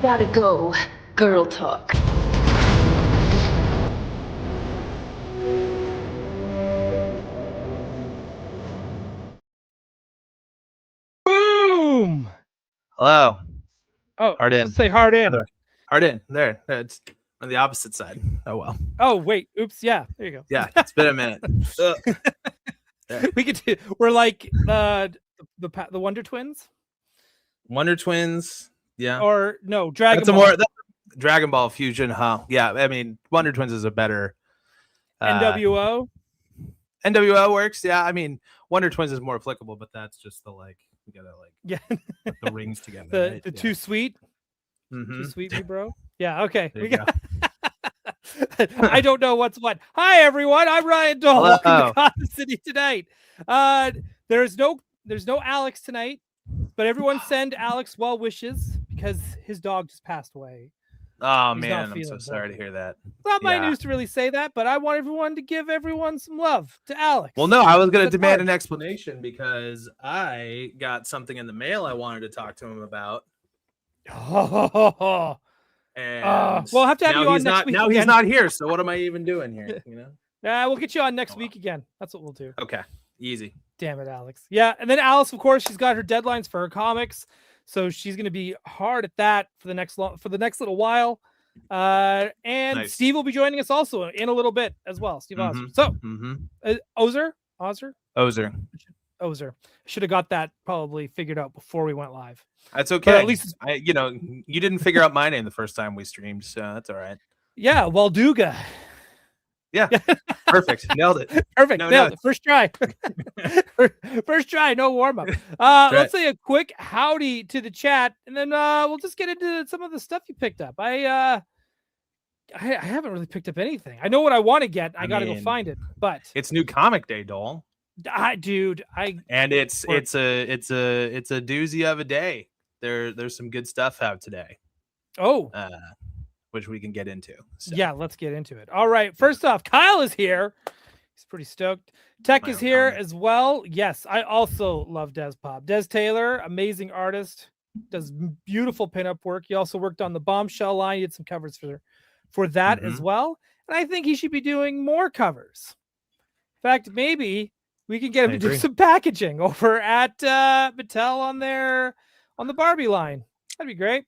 Gotta go. Girl talk. Boom! Hello. Oh, Hard in. let's say hard in. Hard in. There. It's on the opposite side. Oh, well. Oh, wait. Oops. Yeah. There you go. Yeah, it's been a minute. We could do. We're like the Wonder Twins, Wonder Twins. Yeah. or no, Dragon That's a Ball. more Dragon Ball Fusion, huh? Yeah. I mean, Wonder Twins is a better. NWO. NWO works. Yeah. I mean, Wonder Twins is more applicable, but that's just the we gotta Yeah. put the rings together. Right? The too sweet. Mhm. Too sweet, me bro. Yeah. Okay. There We you got. I don't know what's what. Hi everyone. I'm Ryan Dole. Welcome to Gotham City tonight. There's no Alex tonight, but everyone send Alex well wishes because his dog just passed away. Oh He's man, I'm so sorry to hear that. It's not my news to really say that, but I want everyone to give everyone some love to Alex. Well, no, I was going to demand an explanation because I got something in the mail I wanted to talk to him about. And we'll have to have you on next week. Now he's not here, so what am I even doing here? You know? We'll get you on next week again. That's what we'll do. Okay, easy. Damn it, Alex. Yeah, and then Alice, of course, she's got her deadlines for her comics, so she's going to be hard at that for the next little while. And nice. Steve will be joining us also in a little bit as well. Steve Ozer. So, Ozer. Should have got that probably figured out before we went live. That's okay. But at least you didn't figure out my name the first time we streamed, so that's all right. Yeah, Wlodyga. Yeah, perfect. Nailed it. Perfect. Nailed it. First try. First try. No warm up. Let's say a quick howdy to the chat, and then we'll just get into some of the stuff you picked up. I haven't really picked up anything. I know what I want to get. I got to go find it. But it's New Comic Day, Dole. And it's a doozy of a day. There's some good stuff out today. Oh. Which we can get into. So. Yeah, let's get into it. All right. First off, Kyle is here. He's pretty stoked. Tech is here as well. Yes, I also love Des Pop. Des Taylor, amazing artist, does beautiful pinup work. He also worked on the Bombshell line. He did some covers for that as well. And I think he should be doing more covers. In fact, maybe we can get him to do some packaging over at Mattel on the Barbie line. That'd be great.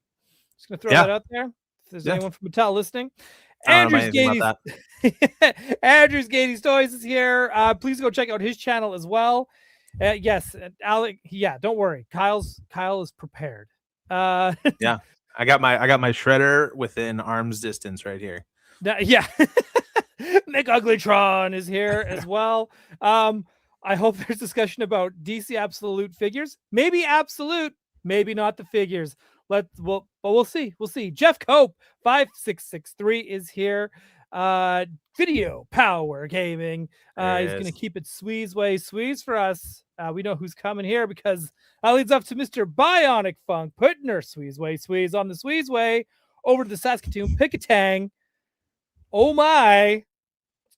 Just gonna throw that out there. If there's anyone from Mattel listening, Andrew's Gatey's Toys is here. Please go check out his channel as well. Yes, Alec. Yeah, don't worry. Kyle is prepared. Yeah, I got my shredder within arm's distance right here. Yeah, Nick Uglytron is here as well. I hope there's discussion about DC Absolute figures. Maybe Absolute, maybe not the figures. But we'll see. We'll see. Jeff Cope 5663 is here. Video Power Gaming. He's going to keep it Sweeze for us. We know who's coming here because that leads up to Mr. Bionic Funk putting her Sweeze on the Sweeze over to the Saskatoon Pickatang. Oh my,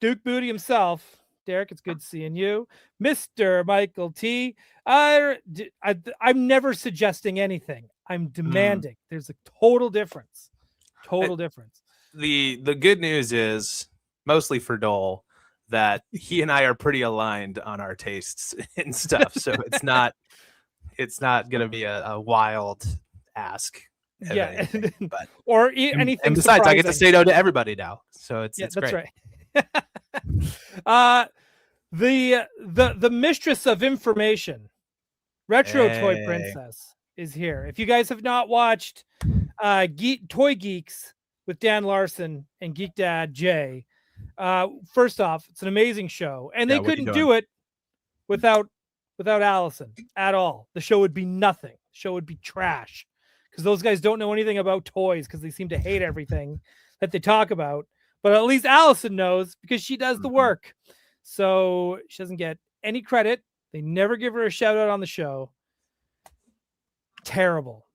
Duke Booty himself. Derek, it's good seeing you. Mr. Michael T. I'm never suggesting anything. I'm demanding. There's a total difference. The good news is, mostly for Dole, that he and I are pretty aligned on our tastes and stuff. So it's not going to be a wild ask. Yeah, anything, but or anything. And besides, surprising. I get to say no to everybody now. So it's that's great. Right. The mistress of information, Retro Toy Princess, is here. If you guys have not watched Toy Geeks with Dan Larson and Geek Dad Jay, first off, it's an amazing show, and they couldn't do it without Allison at all. The show would be nothing. The show would be trash because those guys don't know anything about toys because they seem to hate everything that they talk about. But at least Allison knows because she does the work. So she doesn't get any credit. They never give her a shout out on the show. Terrible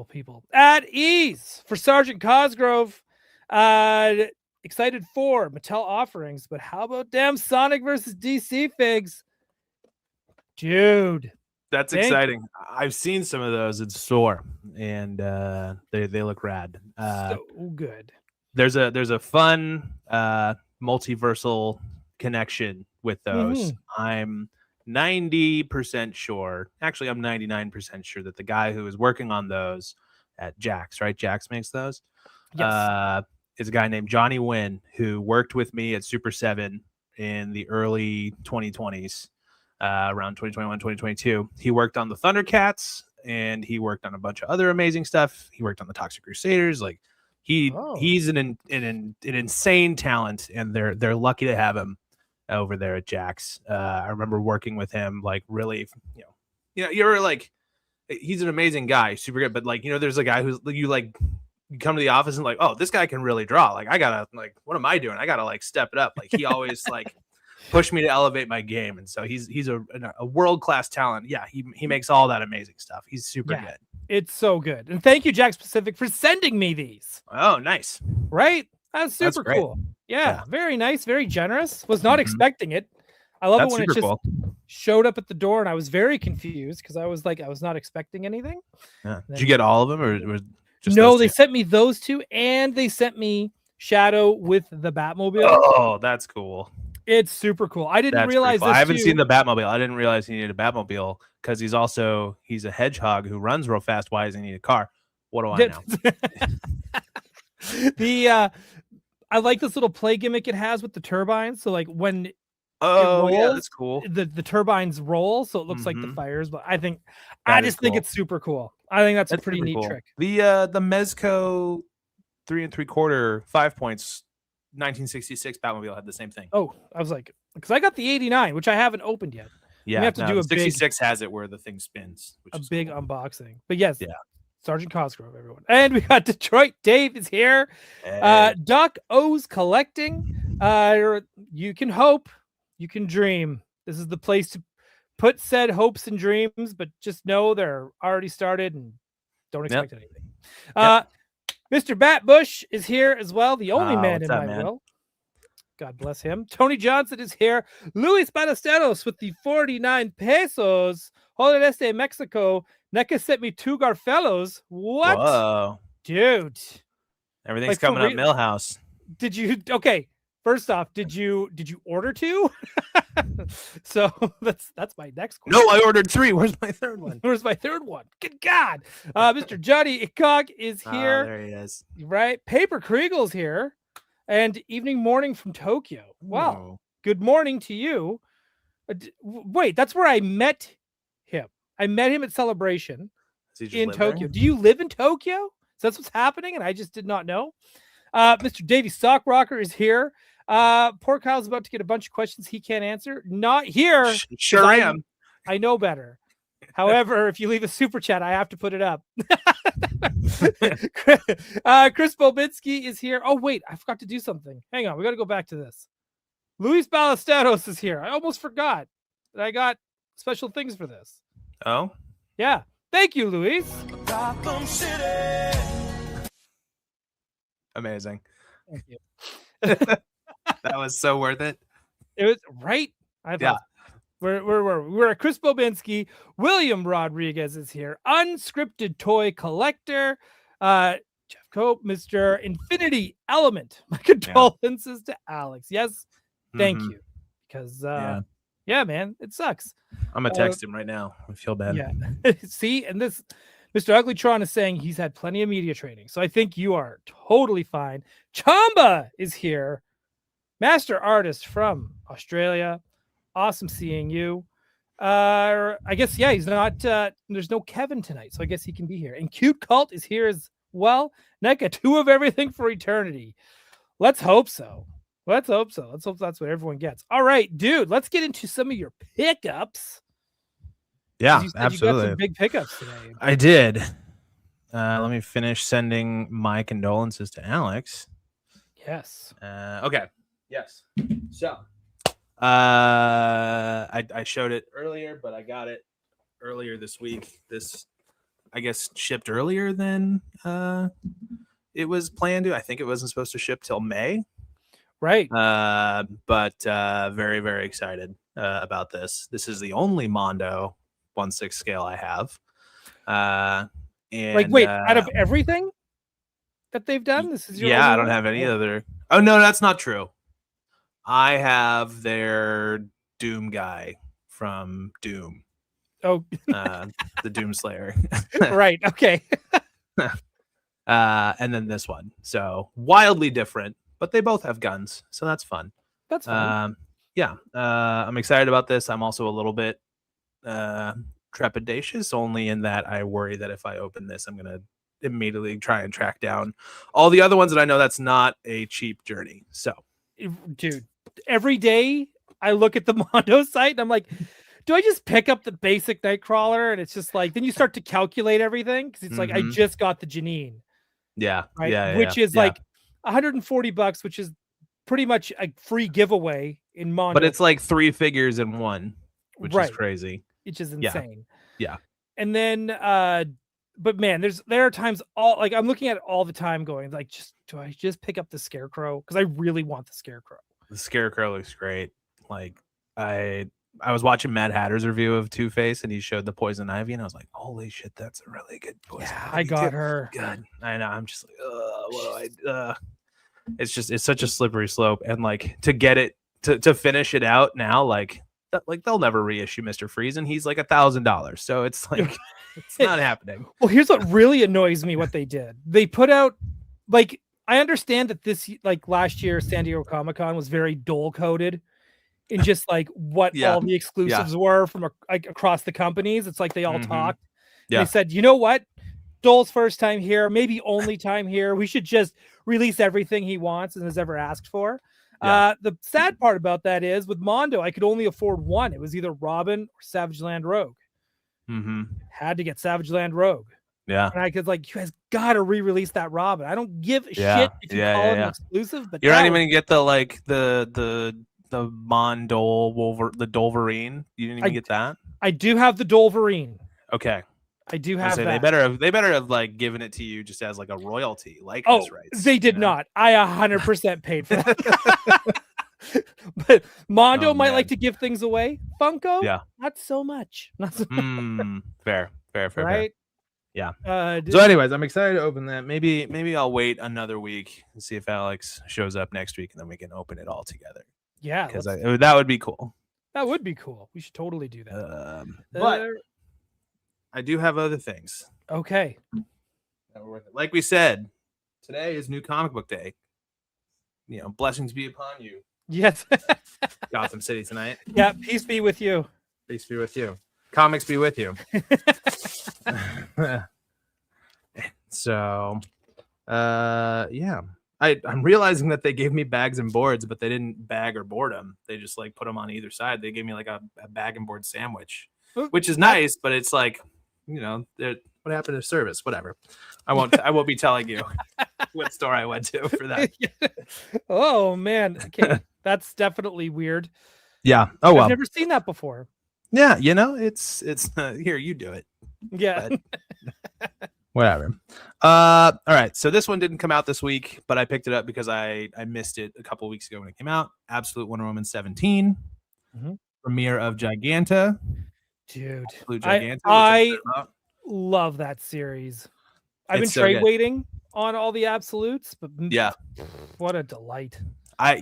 people. At ease for Sergeant Cosgrove. Excited for Mattel offerings, but how about damn Sonic versus DC figs? Dude, That's Thank exciting. I've seen some of those in store, and they look rad. So good. There's a fun multiversal connection with those. I'm 90% sure. Actually, I'm 99% sure that the guy who is working on those at Jax, right? Jax makes those. Yes. Is a guy named Johnny Wynn who worked with me at Super 7 in the early 2020s, around 2021, 2022. He worked on the Thundercats, and he worked on a bunch of other amazing stuff. He worked on the Toxic Crusaders. Like he's an insane talent, and they're lucky to have him over there at Jax. I remember working with him, like really, you're like, he's an amazing guy, super good. But like, there's a guy who's you come to the office and like, oh, this guy can really draw. Like, I gotta, like, what am I doing? I gotta like step it up. Like, he always like pushed me to elevate my game. And so he's a world-class talent. Yeah. He makes all that amazing stuff. He's super good. It's so good. And thank you, Jack Pacific, for sending me these. Oh, nice. Right? That's super cool. Yeah. Very nice. Very generous. Was not expecting it. I love it when it just showed up at the door, and I was very confused because I was not expecting anything. Yeah. Did you get all of them, or just no? They sent me those two, and they sent me Shadow with the Batmobile. Oh, that's cool. It's super cool. I didn't realize this. I haven't seen the Batmobile. I didn't realize he needed a Batmobile because he's a hedgehog who runs real fast. Why does he need a car? What do I know? I like this little play gimmick it has with the turbines. So like when rolls, yeah, that's cool. The turbines roll, so it looks like the fires. But I just think it's super cool. I think that's a pretty neat trick. The Mezco 3 3/4 5 points 1966 Batmobile had the same thing. Oh, I was like, because I got the 89, which I haven't opened yet. Yeah, we have to do a 66 has it where the thing spins, which is big unboxing. But yes, yeah. Sergeant Cosgrove, everyone. And we got Detroit Dave is here. Hey. Doc O's collecting. You can hope, you can dream. This is the place to put said hopes and dreams, but just know they're already started and don't expect anything. Mr. Batbush is here as well, the only man in my will. God bless him. Tony Johnson is here. Luis Ballesteros with the 49 pesos. Hola este Mexico. NECA sent me 2 Garfellos. What? Whoa. Dude. Everything's coming up Millhouse. Did you first off, did you order 2? So that's my next question. No, I ordered 3. Where's my third one? Good God. Mr. Johnny Ikok is here. There he is. Right. Paper Kriegel's here. And Evening Morning from Tokyo. Wow. Good morning to you. Wait, that's where I met him. I met him at Celebration in Tokyo. Do you live in Tokyo? So that's what's happening, and I just did not know. Mr. Davey Stockrocker is here. Poor Kyle's about to get a bunch of questions he can't answer. Not here. Sure am. I know better. However, if you leave a super chat, I have to put it up. Chris Bobinski is here. Oh, wait, I forgot to do something. Hang on, we got to go back to this. Luis Ballesteros is here. I almost forgot that I got special things for this. Oh? Yeah. Thank you, Luis. Gotham City. Amazing. Thank you. That was so worth it. It was right. I thought. We're at Chris Bobinski. William Rodriguez is here. Unscripted toy collector. Jeff Cope, Mr. Infinity Element. My condolences to Alex. Yes, thank you. Because yeah, man, it sucks. I'm gonna text him right now. I feel bad. Yeah. See, and this Mr. Uglytron is saying he's had plenty of media training. So I think you are totally fine. Chamba is here. Master artist from Australia. Awesome seeing you. I guess, he's not, there's no Kevin tonight, so I guess he can be here. And Cute Cult is here as well. NECA, 2 of everything for eternity. Let's hope so. Let's hope that's what everyone gets. All right, dude, let's get into some of your pickups. Yeah, absolutely. You got some big pickups today. I did. Let me finish sending my condolences to Alex. Yes. Okay. Yes. So, I showed it earlier, but I got it earlier this week. This, I guess, shipped earlier than it was planned to. I think it wasn't supposed to ship till May. Right. But very, very excited about this. This is the only Mondo 1/6 scale I have. And Like, wait, out of everything that they've done, this is your I only don't one? have any other. Oh no, that's not true. I have their Doom guy from Doom, Oh, the Doom Slayer. right. Okay. And then this one. So wildly different, but they both have guns, so that's fun. That's fine. I'm excited about this. I'm also a little bit trepidatious, only in that I worry that if I open this, I'm gonna immediately try and track down all the other ones, and I know that's not a cheap journey. So, Dude, every day I look at the Mondo site and I'm like, do I just pick up the basic Nightcrawler? And it's just like, then you start to calculate everything because it's like, I just got the Janine. Yeah. Right. Yeah. Which is like $140, which is pretty much a free giveaway in Mondo. But it's like 3 figures in one, which Right. is crazy. Which is insane. Yeah. And then but man, there are times I'm looking at it all the time going like, do I just pick up the Scarecrow? Because I really want the Scarecrow. The Scarecrow looks great. Like I was watching Mad Hatter's review of Two-Face and he showed the Poison Ivy and I was like, holy shit, that's a really good Poison Ivy. I got too. her. Good. I know. I'm just like, what do I it's such a slippery slope. And like to get it to finish it out now, like they'll never reissue Mr. Freeze and he's like $1,000. So it's like it's not happening. Well, here's what really annoys me what they did. They put out like I understand that this like last year San Diego Comic-Con was very dole coded in just like what all the exclusives were from across the companies. It's like they all talked. They said, you know what? Dole's first time here, maybe only time here. We should just release everything he wants and has ever asked for. The sad part about that is with Mondo, I could only afford one. It was either Robin or Savage Land Rogue. Had to get Savage Land Rogue. Yeah. And I could like, you guys gotta re-release that Robin. I don't give a shit if you call it an exclusive, but you're not even gonna get the Mondo the Dolverine. You didn't even get that. I do have the Dolverine. Okay. I do have that. They better have like given it to you just as like a royalty, like rights. They did not. I 100% paid for that. But Mondo might like to give things away. Funko, not so much. Not so fair. Right? Yeah. So, anyways, I'm excited to open that. Maybe I'll wait another week and see if Alex shows up next week, and then we can open it all together. Yeah, because that would be cool. That would be cool. We should totally do that. But I do have other things. Okay. Like we said, today is New Comic Book Day. You know, blessings be upon you. Yes. Gotham City tonight. Yeah, peace be with you. Peace be with you. Comics be with you. So, I'm realizing that they gave me bags and boards, but they didn't bag or board them. They just like put them on either side. They gave me like a bag and board sandwich, which is nice, but it's like, you know, what happened to service? Whatever. I won't be telling you what store I went to for that. Oh man. Okay. That's definitely weird. Yeah. Oh well. I've never seen that before. Yeah, you know, it's here, you do it. Yeah. Whatever. All right. So this one didn't come out this week, but I picked it up because I missed it a couple weeks ago when it came out. Absolute Wonder Woman 17. Premiere of Giganta. Dude. Giganta, I love that series. I've been so good. waiting on all the absolutes, but what a delight. I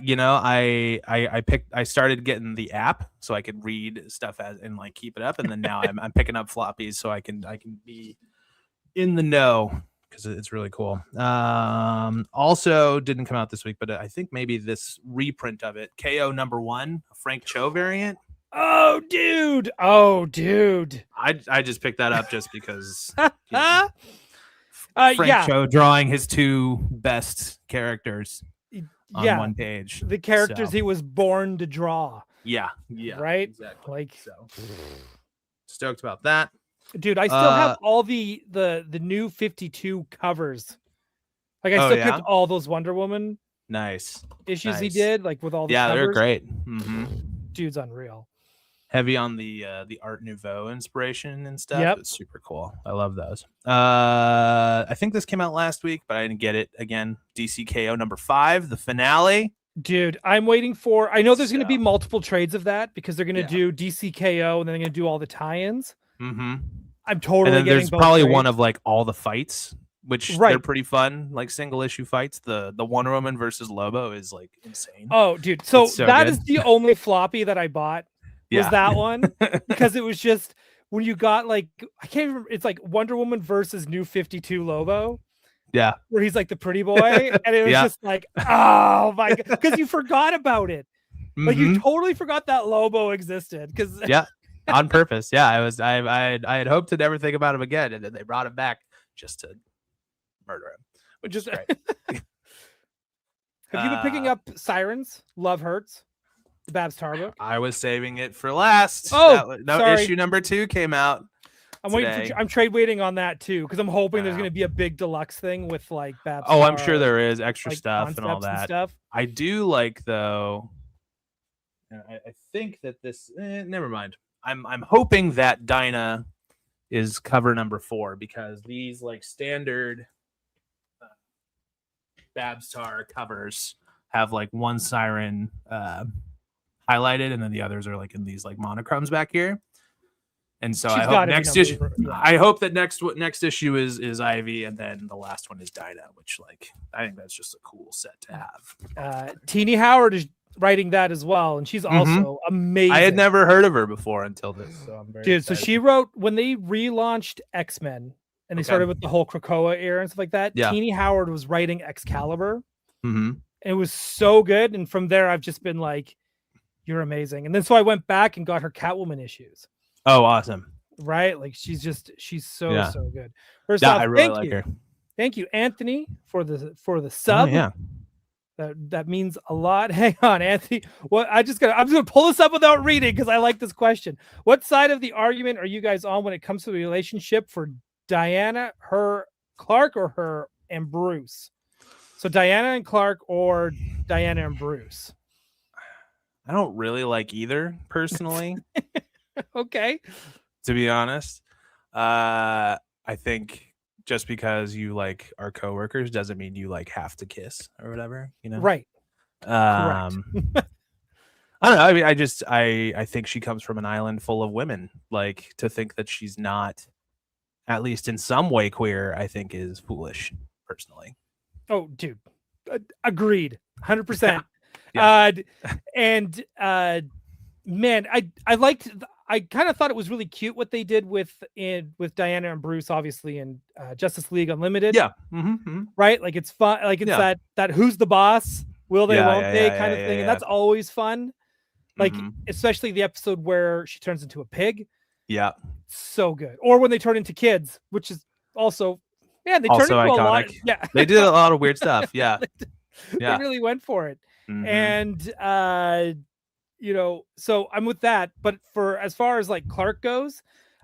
started getting the app so I could read stuff and like keep it up, and then now I'm picking up floppies so I can be in the know because it's really cool. Also didn't come out this week, but I think maybe this reprint of it, KO #1, a Frank Cho variant. Oh dude. I just picked that up just because Frank Cho drawing his two best characters on one page. The characters he was born to draw. Yeah. Right? Exactly. Like, so stoked about that. Dude, I still have all the new 52 covers. Like I still kept all those Wonder Woman issues he did, like with all the covers. They're great. Dude's unreal. Heavy on the Art Nouveau inspiration and stuff. Yep. It's super cool. I love those. I think this came out last week, but I didn't get it again. DC KO #5, the finale. Dude, I'm waiting for. I know there's going to be multiple trades of that because they're going to do DC KO and then they're going to do all the tie-ins. Mm-hmm. I'm totally And then getting there's both probably trades. one of like all the fights, which Right. they're pretty fun, like single issue fights. The Wonder Woman versus Lobo is like insane. Oh, dude. So, It's so that good. is the only floppy that I bought was Yeah. that one because it was just when you got like I can't remember. It's like Wonder Woman versus New 52 Lobo, Yeah. where he's like the pretty boy, and it was Yeah. just like, oh my god, because you forgot about it. Like you Mhm. totally forgot that Lobo existed because Yeah, on purpose. Yeah, I had hoped to never think about him again, and then they brought him back just to murder him, which is great. Have you been picking up Sirens? Love Hurts, the Babs Tar book. I was saving it for last. Oh, no, sorry. issue number 2 came out. I'm waiting today. for. I'm trade waiting on that too because I'm hoping there's Wow. going to be a big deluxe thing with like Babs. Oh, I'm Tar, sure there is extra like, stuff and all concepts that. stuff. I do like though. I think that this. Never mind. I'm hoping that Dinah is cover number 4 because these like standard Babs Tar covers have like one siren highlighted and then the others are like in these like monochromes back here. And so She's I hope gotta be next number- issue. yeah. I hope that next issue is Ivy and then the last one is Dinah, which like I think that's just a cool set to have. Teenie Howard is writing that as well, and she's also amazing. I had never heard of her before until this, so I'm very Dude, so excited. she wrote when they relaunched X-Men and they Okay. started with the whole Krakoa era and stuff like that. Yeah. Teenie Howard was writing Excalibur. Mhm. And it was so good. And from there, I've just been like, you're amazing. And then so I went back and got her Catwoman issues. Oh, awesome. Right? Like she's so Yeah. so good. First Yeah, off, I really thank like you. her. Thank you, Anthony, for the Oh, sub. yeah. That means a lot. Hang on, Anthony. I'm just gonna pull this up without reading because I like this question. What side of the argument are you guys on when it comes to the relationship for Diana, her Clark, or her and Bruce? So Diana and Clark or Diana and Bruce? I don't really like either personally, Okay. to be honest. I think just because you like are coworkers doesn't mean you like have to kiss or whatever, you know? Right. I don't know. I mean, I think she comes from an island full of women. Like to think that she's not, at least in some way, queer, I think is foolish, personally. Oh, dude. Agreed. 100%. Yeah. Man, I liked. I kind of thought it was really cute what they did with Diana and Bruce, obviously, in Justice League Unlimited. Yeah. Mm-hmm. Right. Like it's fun. Like it's Yeah. that who's the boss? Will they? Yeah, Won't yeah, they? yeah, Kind of yeah, thing. yeah. And that's always fun. Like Mhm. especially the episode where she turns into a pig. Yeah. So good. Or when they turn into kids, which is also they turn Also into a lot. iconic. Yeah. They did a lot of weird stuff. Yeah. Yeah. They really went for it. Mhm. And so I'm with that. But for as far as like Clark goes,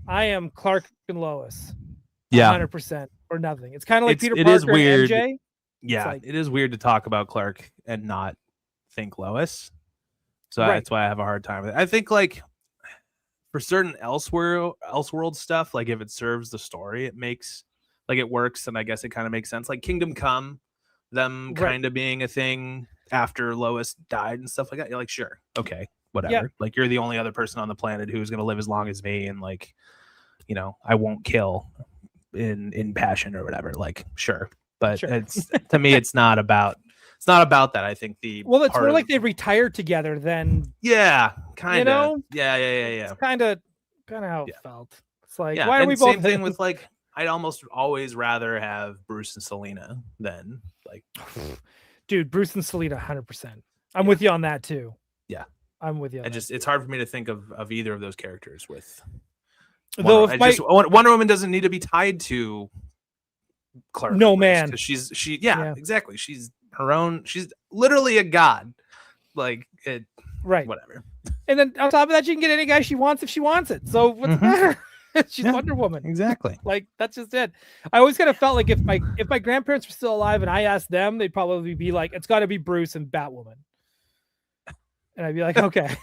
I am Clark and Lois. Yeah. 100% or nothing. It's kind of like Peter It Parker is weird. and MJ. Yeah, like- it is weird to talk about Clark and not think Lois. So Right. that's why I have a hard time with it. I think like for certain Elseworld stuff, like if it serves the story, it makes like it works, and I guess it kind of makes sense. Like Kingdom Come, them Right. kind of being a thing after Lois died and stuff like that. You're like, sure, okay, whatever. Like you're the only other person on the planet who's gonna live as long as me, and like, I won't kill in passion or whatever. Like, sure. But Sure. it's to me, it's not about that. I think It's part more of- like they retired together than yeah, kind of, know? yeah. it's kind of how it Yeah. felt. It's like Yeah, why are and we both same thing with like I'd almost always rather have Bruce and Selena than like dude, Bruce and Selena 100%. I'm with you on that too. Yeah. I'm with you. On it's hard for me to think of either of those characters with Though Wonder, if Wonder Woman doesn't need to be tied to Clark. No, at least, man. 'cause she's Yeah. exactly. She's her own. She's literally a god. Like it, right. whatever. And then on top of that, she can get any guy she wants if she wants it. So what's the Mhm. matter? She's Yeah. Wonder Woman. Exactly. Like that's just it. I always kind of felt like if my grandparents were still alive and I asked them, they'd probably be like, "It's got to be Bruce and Batwoman," and I'd be like, "Okay,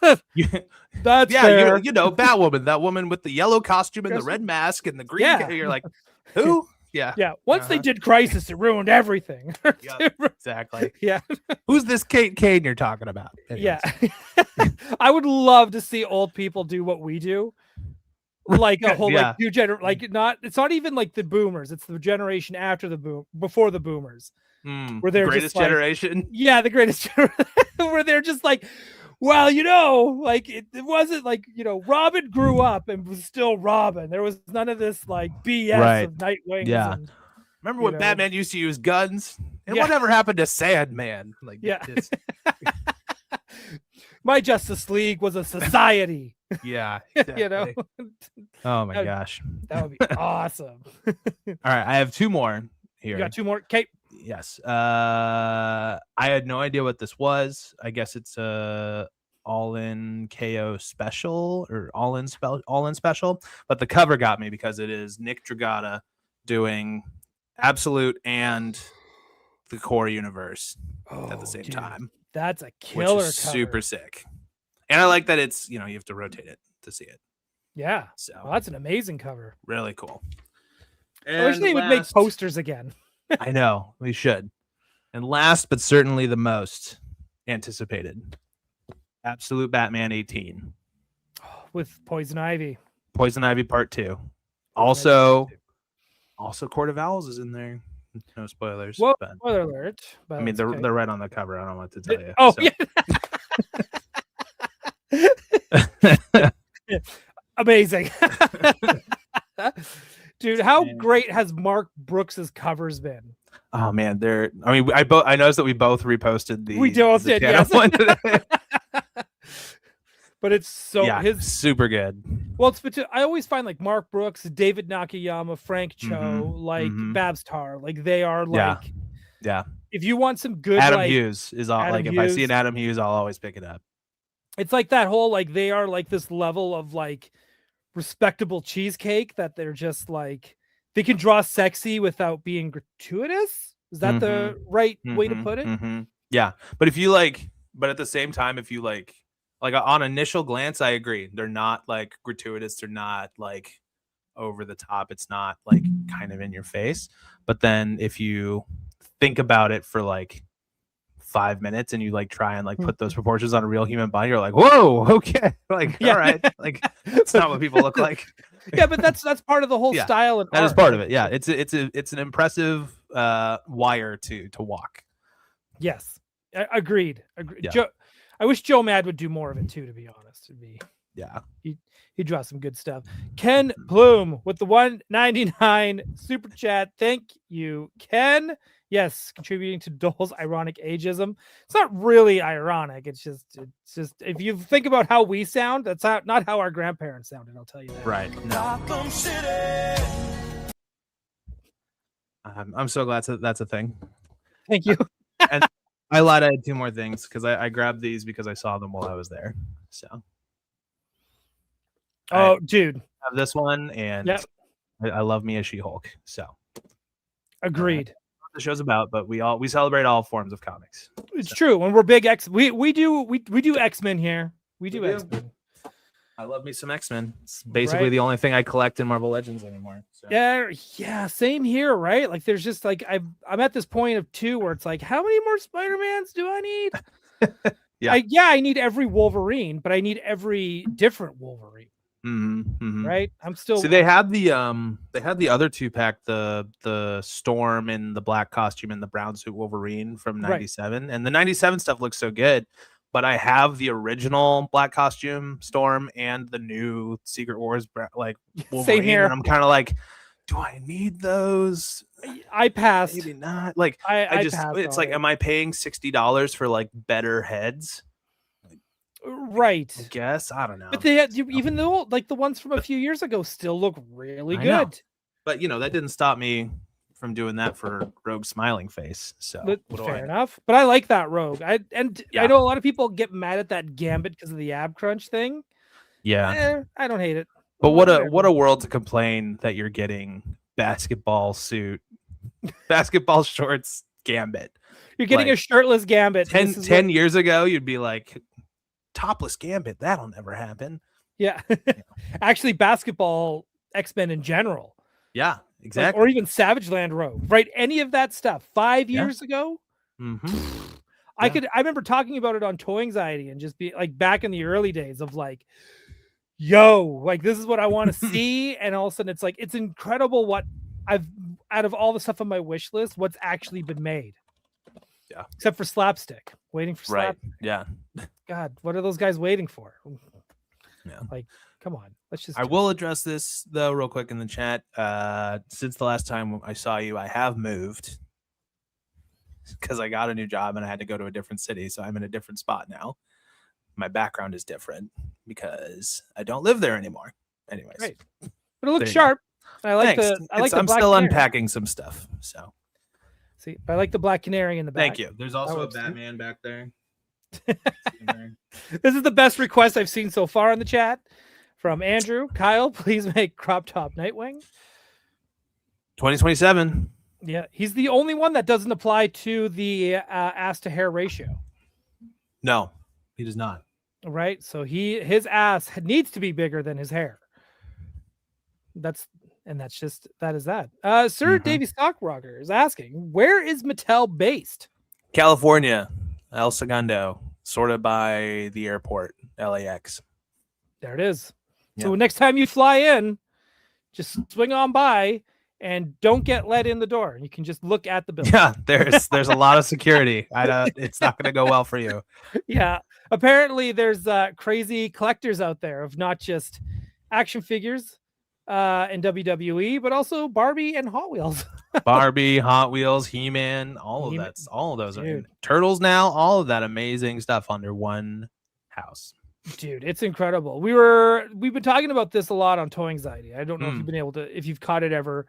that's Yeah, fair." Batwoman, that woman with the yellow costume and the Costume. red mask and the green. Yeah. You're like, who? Yeah, Yeah. Once they Uh-huh. did Crisis, it ruined everything. Yep. exactly. Yeah. Who's this Kate Kane you're talking about? Anyways. Yeah. I would love to see old people do what we do. like a whole Yeah. like new like not it's not even like the boomers, it's the generation after before the boomers. Where they're greatest just like, generation. yeah, the greatest where they're just like, well, like it wasn't like, Robin grew up and was still Robin. There was none of this like BS Right. of Nightwing. Yeah. And, Remember when Batman used to use guns? And whatever happened to Sandman? Like, yeah. My Justice League was a society. Yeah. Exactly. Oh my gosh. That would be awesome. All right. I have two more here. You got two more? Okay. Yes. I had no idea what this was. I guess it's a all-in KO special or all-in special. But the cover got me because it is Nick Dragotta doing Absolute and the core universe at the same time. That's a killer which is cover. super sick. And I like that it's, you have to rotate it to see it. Yeah. So that's an amazing cover. Really cool. I wish they would make posters again. I know, we should. And last but certainly the most anticipated, Absolute Batman 18 with Poison Ivy. Poison Ivy Part 2. Also Court of Owls is in there. No spoilers. Well, but, spoiler alert. But I mean, they're right on the cover. I don't know what to tell you. Oh, yeah. Amazing. Dude, how great has Mark Brooks's covers been? Oh man, I noticed that we both reposted the. We both did, yes. One today. But it's super good. Well, I always find like Mark Brooks, David Nakayama, Frank Cho, like Babs Tarr, like they are like, yeah. If you want some good, Adam Hughes is all like. If I see an Adam Hughes, I'll always pick it up. It's like that whole like they are like this level of like respectable cheesecake that they're just like they can draw sexy without being gratuitous. Is that the right way to put it? Yeah, but but at the same time, if you like on initial glance, I agree. They're not like gratuitous. They're not like over the top. It's not like kind of in your face. But then if you think about it for like 5 minutes and you like try and like put those proportions on a real human body, you're like, whoa, okay, like all right, like that's not what people look like. Yeah, but that's part of the whole style and that art. Is part of it. Yeah, it's an impressive wire to walk. Yes, agreed. Yeah. I wish Joe Mad would do more of it too, to be honest. He draws some good stuff. Ken Plume with the $1.99 super chat. Thank you, Ken. Yes, contributing to Dole's ironic ageism. It's not really ironic. It's just if you think about how we sound, that's not how our grandparents sounded. I'll tell you that. Right. No. Gotham City. I'm so glad that's a thing. Thank you. And I lied. I had two more things because I grabbed these because I saw them while I was there. So. Dude. I have this one, and I love me a She-Hulk. So. Agreed. The show's about, but we celebrate all forms of comics. It's true. When we're big we do X-Men here. We do X-Men. I love me some X-Men. It's basically the only thing I collect in Marvel Legends anymore. So. Yeah, same here, right? Like there's just like I'm at this point of 2 where it's like, how many more Spider-Mans do I need? I need every Wolverine, but I need every different Wolverine. Right? I'm still. See, they had the other 2-pack, the Storm and the black costume and the brown suit Wolverine from '97, and the '97 stuff looks so good. But I have the original black costume Storm and the new Secret Wars like Wolverine. Same here. And I'm kind of like, do I need those? I passed. Maybe not. Like I just it's like, am I paying $60 for like better heads? Right. I guess. I don't know. But they even though like the ones from a few years ago still look really good. Know. But that didn't stop me from doing that for Rogue Smiling Face. So fair enough. But I like that Rogue. I know a lot of people get mad at that Gambit because of the ab crunch thing. Yeah. I don't hate it. But what a world to complain that you're getting basketball suit, basketball shorts Gambit. You're getting a shirtless Gambit. 10 years ago, you'd be like, topless Gambit, that'll never happen. Yeah. Actually, basketball X-Men in general. Yeah, exactly. Or even Savage Land Rogue, right? Any of that stuff 5 years ago. I remember talking about it on Toy Anxiety and just be like back in the early days of like, yo, like this is what I want to see. And all of a sudden it's like, it's incredible what I've, out of all the stuff on my wish list, what's actually been made. Yeah. Except for Slapstick. Waiting for Right. Slapstick. Yeah. God, what are those guys waiting for? Yeah. Like, come on. Let's just. I will address this though real quick in the chat. Since the last time I saw you, I have moved because I got a new job and I had to go to a different city. So I'm in a different spot now. My background is different because I don't live there anymore. Anyways. Right. But it looks There you sharp. I like Thanks. the. I like the I'm black still canary. unpacking some stuff. So See, I like the black canary in the back. thank you. There's also a works too. Batman back there. This is the best request I've seen so far in the chat from Andrew. Kyle, please make crop top Nightwing. 2027. Yeah, he's the only one that doesn't apply to the ass to hair ratio, No, he does not. right? So his ass needs to be bigger than his hair. That is that. Sir Davey Stockrocker is asking, where is Mattel based? California, El Segundo, sort of by the airport, LAX. There it is. So Yeah. next time you fly in, just swing on by and don't get let in the door. You can just look at the building. Yeah, there's a lot of security. It's not going to go well for you. Yeah. Apparently there's crazy collectors out there of not just action figures in WWE, but also Barbie and Hot Wheels. Barbie, Hot Wheels, He-Man, all of those are Turtles now, all of that amazing stuff under one house. Dude, it's incredible. We've been talking about this a lot on Toy Anxiety. I don't know if you've caught it ever.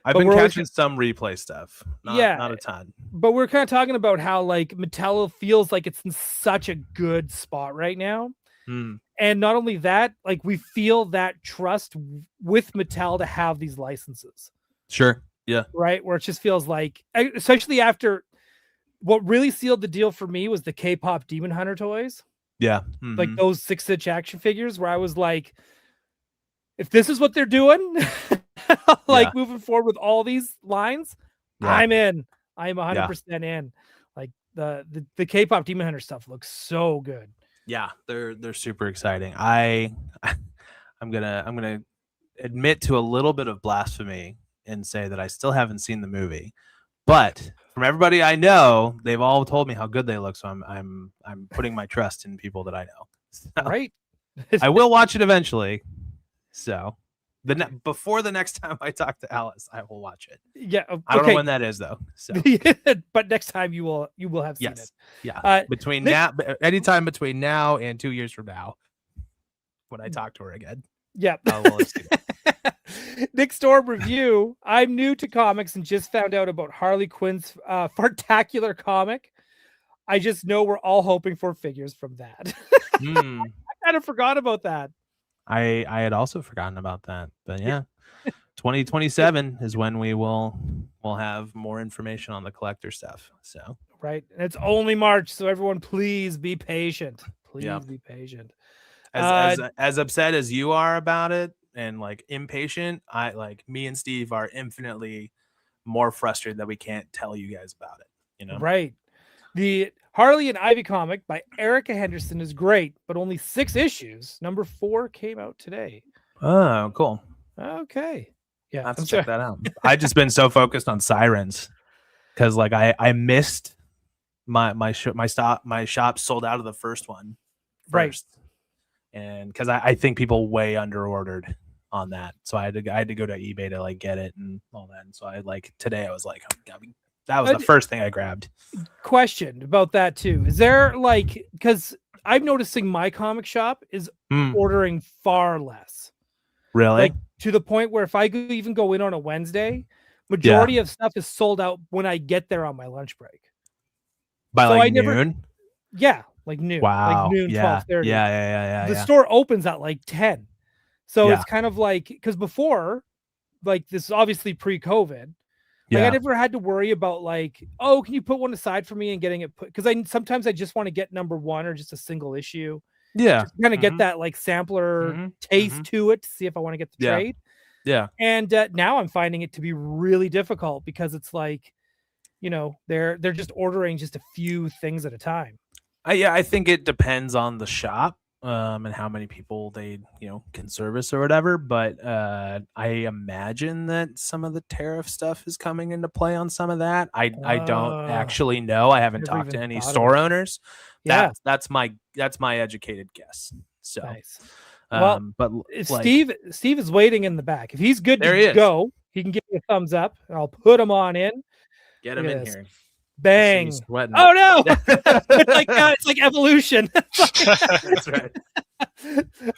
I've But been we're always catching some replay stuff. Not a ton. But we're kind of talking about how like Mattel feels like it's in such a good spot right now. And not only that, like we feel that trust with Mattel to have these licenses. Sure. Yeah. Right. Where it just feels like, especially after what really sealed the deal for me was the K-pop Demon Hunter toys. Yeah. Like those 6-inch action figures where I was like, if this is what they're doing, moving forward with all these lines, I'm in. I'm 100% in. Like the K-pop Demon Hunter stuff looks so good. Yeah, they're super exciting. I'm gonna admit to a little bit of blasphemy and say that I still haven't seen the movie, but from everybody I know, they've all told me how good they look. So I'm putting my trust in people that I know. So right. I will watch it eventually. So before the next time I talk to Alice, I will watch it. Yeah. Okay. I don't know when that is though. So but next time you will have seen it. Yeah. Anytime between now and 2 years from now, when I talk to her again. Yeah. I will have seen it. Nick Storm review. I'm new to comics and just found out about Harley Quinn's Fartacular comic. I just know we're all hoping for figures from that. I kind of forgot about that. I had also forgotten about that, but yeah, 2027 is when we'll have more information on the collector stuff. So right, and it's only March, so everyone, please be patient. Please be patient. As upset as you are about it and like impatient, me and Steve are infinitely more frustrated that we can't tell you guys about it. You know, right? The Harley and Ivy comic by Erica Henderson is great, but only 6 issues. Number 4 came out today. Oh, cool. Okay. Yeah. I have to check that out. I've just been so focused on Sirens because like I missed my shop sold out of the first one first. Right. And because I think people way under ordered on that. So I had to go to eBay to like get it and all that. And so today I was like, that was the first thing I grabbed. Question about that too. Is there because I'm noticing my comic shop is ordering far less. Really? Like to the point where if I even go in on a Wednesday, majority of stuff is sold out when I get there on my lunch break. By noon? Yeah, like noon. Wow. Like noon, 12:30. Yeah. The store opens at like 10. So it's kind of like, because before, like this is obviously pre-COVID. Like I never had to worry about like, oh, can you put one aside for me and getting it put? Because sometimes I just want to get number 1 or just a single issue. Yeah. Kind of get that like sampler taste to it to see if I want to get the trade. Yeah. And now I'm finding it to be really difficult because it's like, they're just ordering just a few things at a time. I think it depends on the shop. and how many people they can service or whatever. But I imagine that some of the tariff stuff is coming into play on some of that. I don't actually know. I haven't Never talked to even any thought of store it. owners. Yeah. That's my educated guess. So Nice. Well, but if like, Steve is waiting in the back. If he's good There to he is. go, he can give me a thumbs up, and I'll put him on in. get Look him at in this. here. Bang! Sweating. Oh no! It's like evolution. That's right.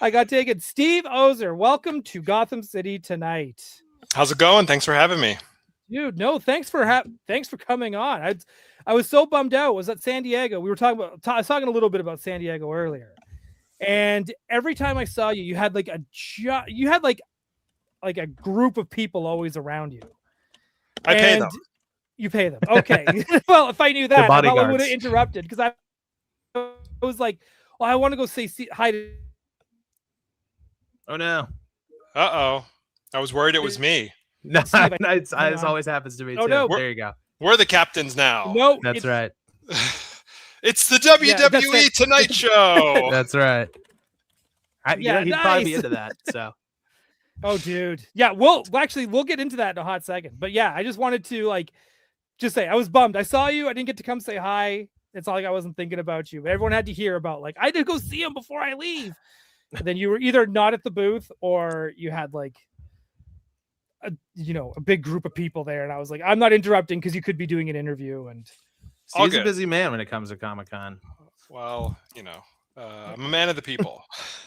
I got taken. Steve Ozer, welcome to Gotham City tonight. How's it going? Thanks for having me. Dude, no, thanks for coming on. I was so bummed out. I was at San Diego. We were talking about. I was talking a little bit about San Diego earlier, and every time I saw you, you had like a group of people always around you. I pay them. You pay them, okay? Well, if I knew that, I probably would have bodyguards. interrupted because I was like, "Well, I want to go say hi to." Oh no. Uh-oh. I was worried it was me. No, Steve, this hang on. always happens to me Oh, too. no. There you go. We're the captains now. No, That's it's- right. It's the Yeah, that's WWE it. Tonight Show. That's right. Yeah, He'd probably be nice. into that. So Oh, dude. Yeah, we'll get into that in a hot second. But yeah, I just wanted to just say I was bummed. I saw you. I didn't get to come say hi. It's not like I wasn't thinking about you. But everyone had to hear about I had to go see him before I leave. And then you were either not at the booth or you had a big group of people there. And I was like, I'm not interrupting because you could be doing an interview. And All Steve's a good. busy man when it comes to Comic-Con. Well, I'm a man of the people.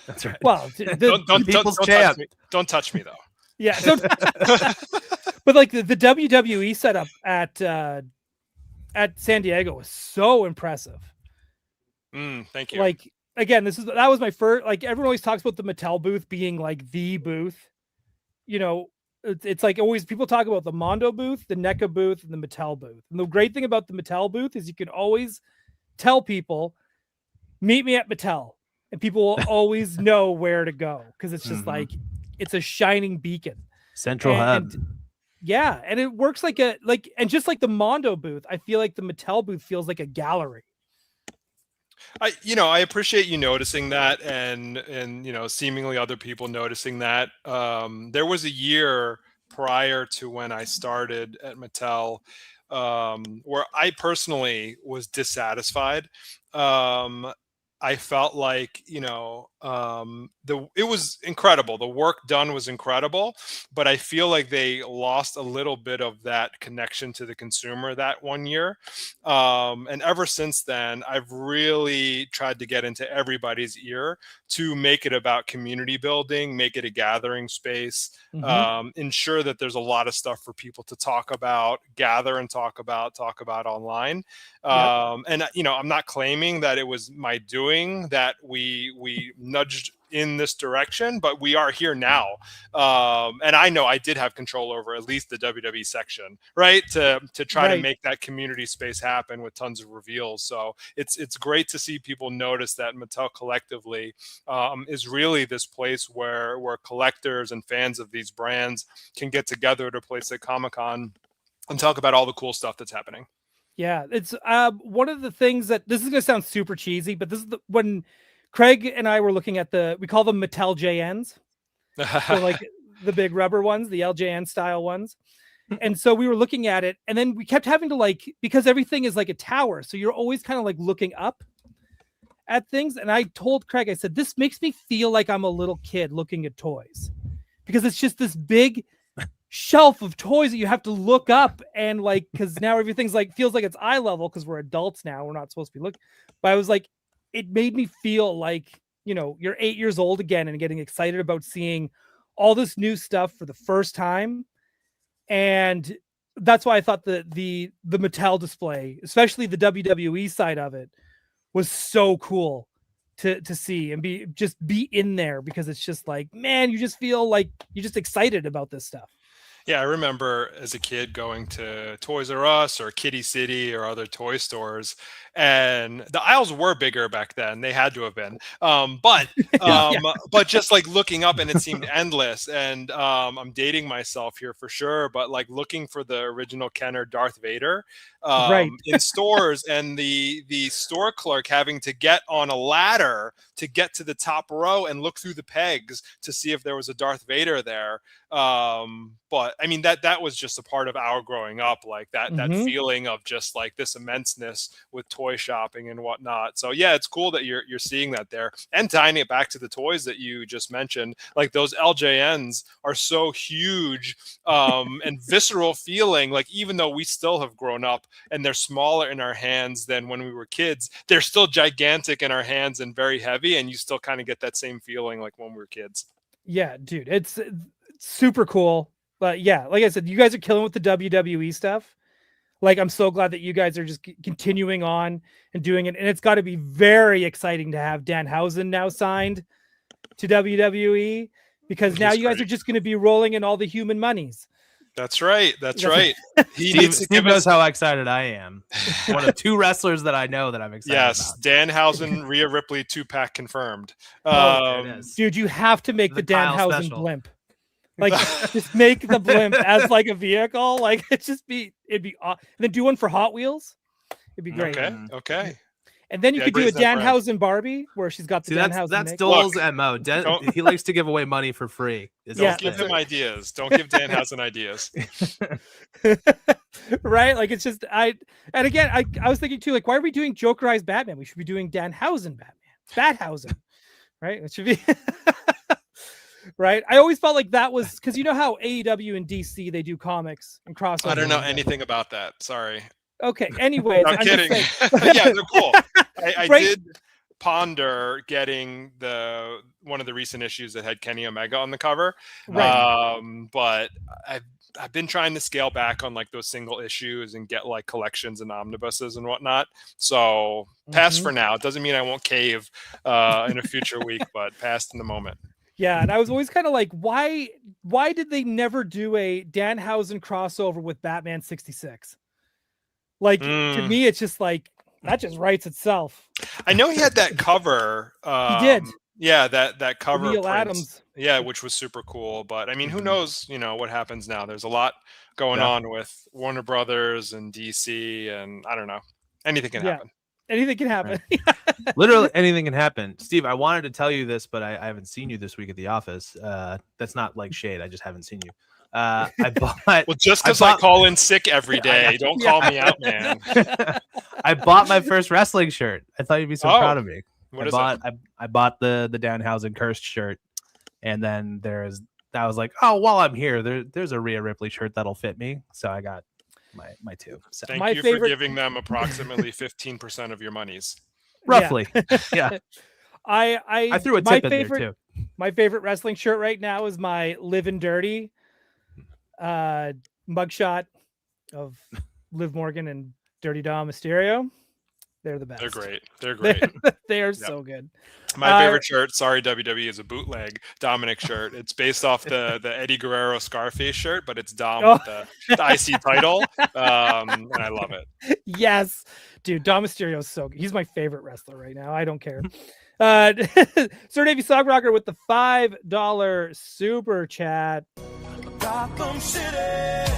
That's right. well, Don't People's touch champ. me. Don't touch me though. yeah. So, but the WWE setup at San Diego was so impressive. Thank you. Again, that was my first. Everyone always talks about the Mattel booth being the booth. It's always people talk about the Mondo booth, the NECA booth, and the Mattel booth. And the great thing about the Mattel booth is you can always tell people, meet me at Mattel, and people will always know where to go because it's just it's a shining beacon. Central hub. Yeah, and it works and just like the Mondo booth, I feel like the Mattel booth feels like a gallery. I appreciate you noticing that and seemingly other people noticing that. There was a year prior to when I started at Mattel where I personally was dissatisfied. I felt like, it was incredible. The work done was incredible, but I feel like they lost a little bit of that connection to the consumer that one year. And ever since then, I've really tried to get into everybody's ear to make it about community building, make it a gathering space, ensure that there's a lot of stuff for people to talk about, gather and talk about online. And, I'm not claiming that it was my doing that we nudged in this direction, but we are here now. And I know I did have control over at least the WWE section, right? To try to make that community space happen with tons of reveals. So it's great to see people notice that Mattel collectively is really this place where collectors and fans of these brands can get together at a place like Comic-Con and talk about all the cool stuff that's happening. Yeah, it's one of the things that this is going to sound super cheesy, but this is when Craig and I were looking at we call them Mattel JNs, so the big rubber ones, the LJN style ones. And so we were looking at it, and then we kept having to because everything is like a tower, so you're always kind of looking up at things. And I told Craig, I said, this makes me feel like I'm a little kid looking at toys because it's just this big shelf of toys that you have to look up and because now everything's feels like it's eye level because we're adults now, we're not supposed to be looking. But I was it made me feel you're 8 years old again and getting excited about seeing all this new stuff for the first time. And that's why I thought the Mattel display, especially the WWE side of it, was so cool to see and be in there because it's just man, you just feel you're just excited about this stuff. Yeah, I remember as a kid going to Toys R Us or Kitty City or other toy stores, and the aisles were bigger back then. They had to have been, but just looking up, and it seemed endless. And I'm dating myself here for sure, but looking for the original Kenner Darth Vader, Right. in stores, and the store clerk having to get on a ladder to get to the top row and look through the pegs to see if there was a Darth Vader there. But I mean, that was just a part of our growing up, like that feeling of just like this immenseness with toy shopping and whatnot. So yeah, it's cool that you're seeing that there. And tying it back to the toys that you just mentioned, like those LJNs are so huge and visceral feeling. Like even though we still have grown up and they're smaller in our hands than when we were kids, they're still gigantic in our hands and very heavy, and you still kind of get that same feeling like when we were kids. Yeah, dude, it's super cool. But yeah, like I said, you guys are killing with the WWE stuff. Like, I'm so glad that you guys are just continuing on and doing it. And it's got to be very exciting to have Danhausen now signed to WWE, because now you guys are just going to be rolling in all the human monies. That's right. That's right. Steve knows how excited I am. One of 2 wrestlers that I know that I'm excited about. Yes, Danhausen, Rhea Ripley 2-pack confirmed. Dude, you have to make the Danhausen blimp. Like, just make the blimp as like a vehicle. Like, it'd be awesome. And then do one for Hot Wheels. It'd be great. Okay. And then you could do a Danhausen Barbie where she's got the Danhausen. That's Dole's MO. He likes to give away money for free. Don't give him ideas. Don't give Danhausen ideas. Right? Like, it's just I was thinking too, like, why are we doing Jokerized Batman? We should be doing Danhausen Batman. Bathausen. Right? It should be right. I always felt like that was because you know how AEW and DC they do comics and crossover. I don't know anything about that. Sorry. Okay. Anyways, I'm kidding. Yeah, they're cool. I did ponder getting one of the recent issues that had Kenny Omega on the cover. Right. But I've been trying to scale back on like those single issues and get like collections and omnibuses and whatnot. So pass for now. It doesn't mean I won't cave in a future week, but passed in the moment. Yeah, and I was always kind of like, why did they never do a Danhausen crossover with Batman 66? Like, to me, it's just like, that just writes itself. I know he had that cover. He did. Yeah, that cover. Neil Adams. Yeah, which was super cool. But I mean, who knows, what happens now? There's a lot going on with Warner Brothers and DC, and I don't know. Anything can happen. Anything can happen. Right. Literally anything can happen. Steve, I wanted to tell you this, but I haven't seen you this week at the office. That's not like shade. I just haven't seen you. I bought. Well, just because I call in sick every day, don't call me out, man. I bought my first wrestling shirt. I thought you'd be so proud of me. I bought the Danhausen cursed shirt, and then I was like, oh, while I'm here, there's a Rhea Ripley shirt that'll fit me, so I got my 2. So. Thank you for giving them approximately 15% of your monies. Roughly. Yeah. I threw a tip in there too. My favorite wrestling shirt right now is my Livin' Dirty mugshot of Liv Morgan and Dirty Dom Mysterio. They're the best. They're great. They are so good. My favorite shirt, sorry WWE, is a bootleg Dominic shirt. It's based off the Eddie Guerrero Scarface shirt, but it's Dom with the IC title, and I love it. Yes, dude, Dom Mysterio is so good. He's my favorite wrestler right now. I don't care. Sir Davey Sogrocker with the $5 super chat. Gotham City.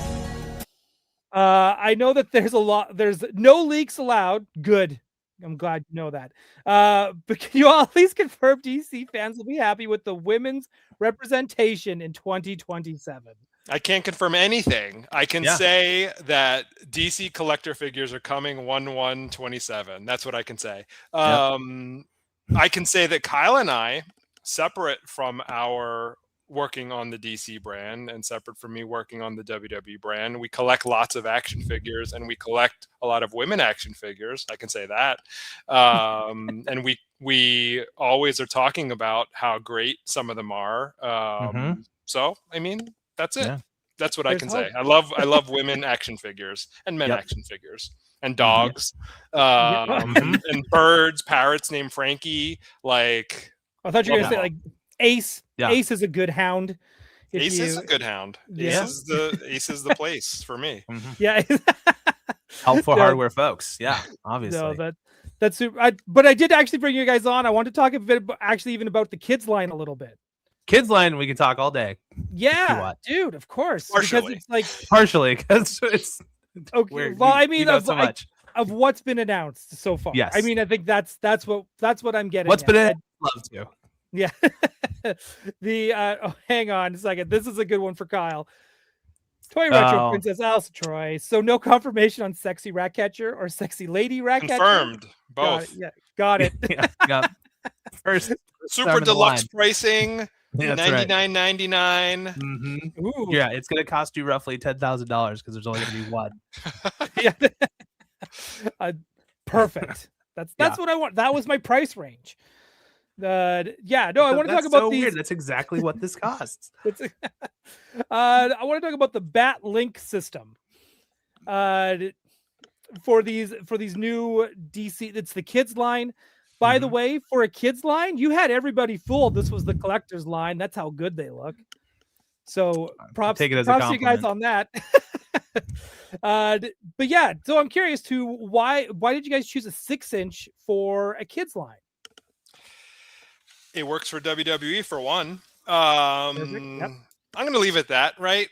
I know that there's no leaks allowed. Good. I'm glad you know that. But can you all please confirm DC fans will be happy with the women's representation in 2027? I can't confirm anything. I can say that DC collector figures are coming 1/1/27. That's what I can say. I can say that Kyle and I, separate from our working on the DC brand and separate from me working on the WWE brand, we collect lots of action figures, and we collect a lot of women action figures. I can say that. And we always are talking about how great some of them are. So, I mean, that's it. Yeah. That's what I can say. I love women action figures and men action figures and dogs, and birds, parrots named Frankie. Like, I thought you were going to say like Ace. Yeah. Ace is a good hound. Ace is a good hound. Ace is the place for me. Yeah. Helpful hardware folks. Yeah, obviously. No, that's super. But I did actually bring you guys on. I want to talk a bit about the kids line a little bit. Kids line, we can talk all day. Yeah, dude, of course. Partially. Because it's like partially because Okay. Where Well, I you mean, know so much. of what's been announced so far. Yes. I mean, I think that's what I'm getting. What's been at. in? Love to. Yeah. Hang on a second. This is a good one for Kyle. Toy Retro Oh. Princess Alice Troy. So no confirmation on sexy Ratcatcher or sexy lady Ratcatcher. Confirmed. Got Both. it. Yeah, got it. Yeah. First Super arm in the deluxe line. pricing. Yeah, that's right. $99.99. Mm-hmm. Ooh. Yeah, it's gonna cost you roughly $10,000 because there's only gonna be one. Yeah. Perfect. That's Yeah. what I want. That was my price range. I want to talk about so these. weird. That's exactly what this costs. I want to talk about the Batlink system. For these new DC, it's the kids line. By the way, for a kids line, you had everybody fooled. This was the collector's line. That's how good they look. So props, Take it as a props to you guys compliment. on that. But yeah, so I'm curious to why did you guys choose a 6-inch for a kids line? It works for WWE for one. Yep. I'm going to leave it at that, right?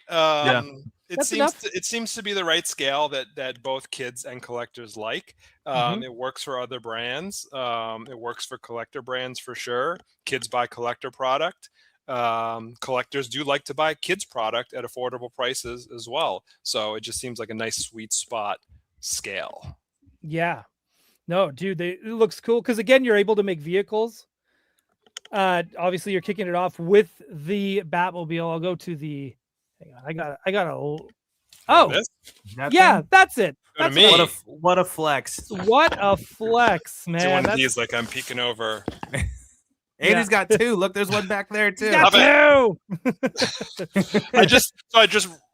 It That's seems enough. it seems to be the right scale that both kids and collectors like. It works for other brands. It works for collector brands for sure. Kids buy collector product. Collectors do like to buy kids product at affordable prices as well. So it just seems like a nice sweet spot scale. Yeah. No, dude, it looks cool because again, you're able to make vehicles. Obviously, you're kicking it off with the Batmobile. I'll go to the. Hang on, I got a. Oh, This? yeah, that's it. Go to That's me. What a flex. What a flex, Do man. one of That's- these like I'm peeking over. Andy's got two. Look, there's one back there too. got two. I just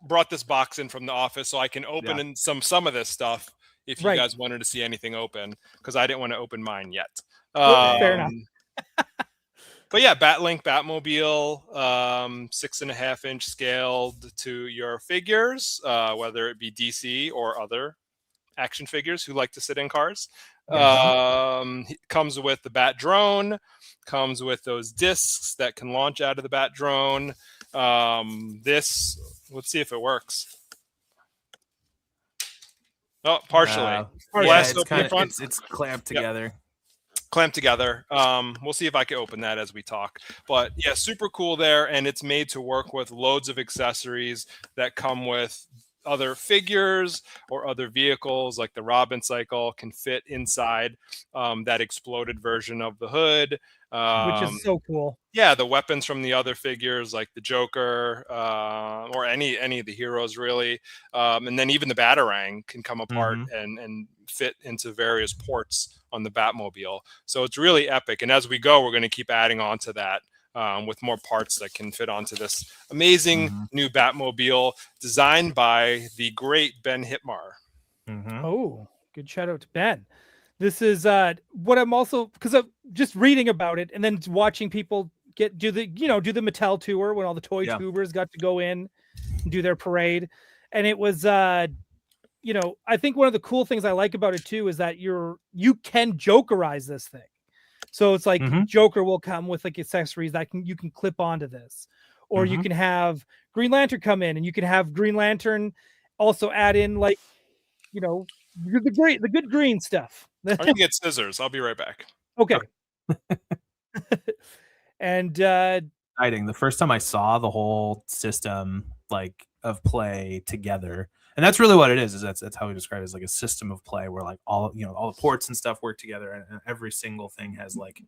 brought this box in from the office so I can open in some of this stuff if you guys wanted to see anything open, because I didn't want to open mine yet. Fair enough. But yeah, Batlink Batmobile, 6.5-inch scaled to your figures, whether it be DC or other action figures who like to sit in cars. Comes with the Bat drone, comes with those discs that can launch out of the Bat drone. Let's see if it works. Oh, partially. It's clamped together. Yep. Clamped together. We'll see if I can open that as we talk. But yeah, super cool there, and it's made to work with loads of accessories that come with other figures or other vehicles, like the Robin Cycle can fit inside that exploded version of the hood, which is so cool. Yeah, the weapons from the other figures, like the Joker, or any of the heroes, really, and then even the Batarang can come apart and fit into various ports on the Batmobile. So it's really epic. And as we go, we're going to keep adding on to that with more parts that can fit onto this amazing new Batmobile designed by the great Ben Hitmar. Oh, good shout out to Ben. This is what I'm also, because I'm just reading about it and then watching people do the Mattel tour when all the toy tubers got to go in and do their parade. And it was I think one of the cool things I like about it too is that you can Jokerize this thing. So it's like Joker will come with like accessories that you can clip onto this, or you can have Green Lantern come in, and you can have Green Lantern also add in like, the good green stuff. I'm gonna get scissors. I'll be right back. Okay. And exciting. The first time I saw the whole system of play together, and that's really what it is that's how we describe it, as like a system of play where like all the ports and stuff work together, and every single thing has like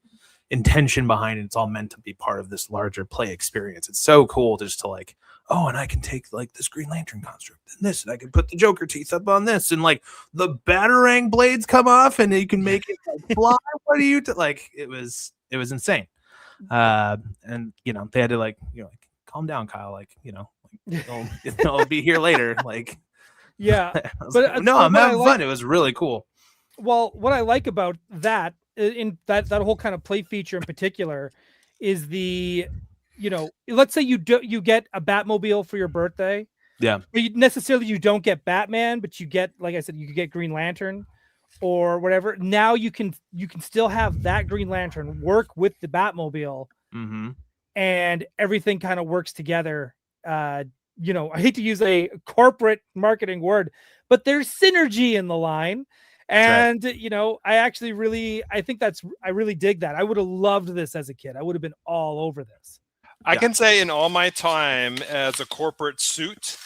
intention behind it. It's all meant to be part of this larger play experience. It's so cool just to like, oh, and I can take like this Green Lantern construct and this, and I can put the Joker teeth up on this, and like the Batarang blades come off and you can make it like, fly. What do you like? It was insane. And they had to like calm down, Kyle, it'll be here later, like. Yeah, but no, I'm having fun. It was really cool. Well, what I like about that, in that whole kind of play feature in particular, is the, let's say you get a Batmobile for your birthday. Yeah. But you don't get Batman, but you get, like I said, you could get Green Lantern or whatever. Now you can still have that Green Lantern work with the Batmobile, and everything kind of works together. I hate to use a corporate marketing word, but there's synergy in the line. right. And I really dig that. I would have loved this as a kid. I would have been all over this. I can say in all my time as a corporate suit,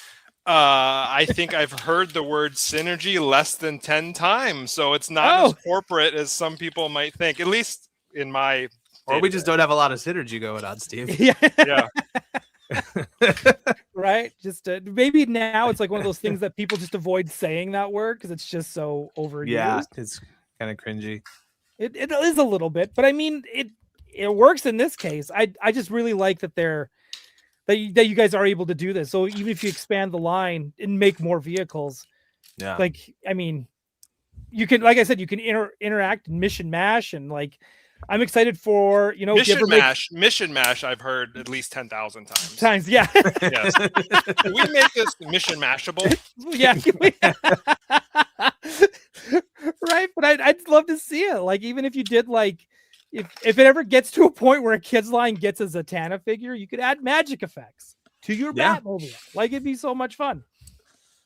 I think I've heard the word synergy less than 10 times. So it's not as corporate as some people might think, at least in my. Or we just don't have a lot of synergy going on, Steve. Yeah. Right. Just maybe now it's like one of those things that people just avoid saying that word because it's just so overused. Yeah, it's kind of cringy. It is a little bit, but I mean it works in this case. I just really like that that you guys are able to do this. So even if you expand the line and make more vehicles, like I mean, you can, like I said, you can interact and mission mash, and like I'm excited for mission mash. I've heard at least 10,000 times. Yeah. Yes. Can we make this mission mashable? Yeah. Right, but I'd love to see it. Like even if you did like. If it ever gets to a point where a kid's line gets a Zatanna figure, you could add magic effects to your Batmobile. Like it'd be so much fun.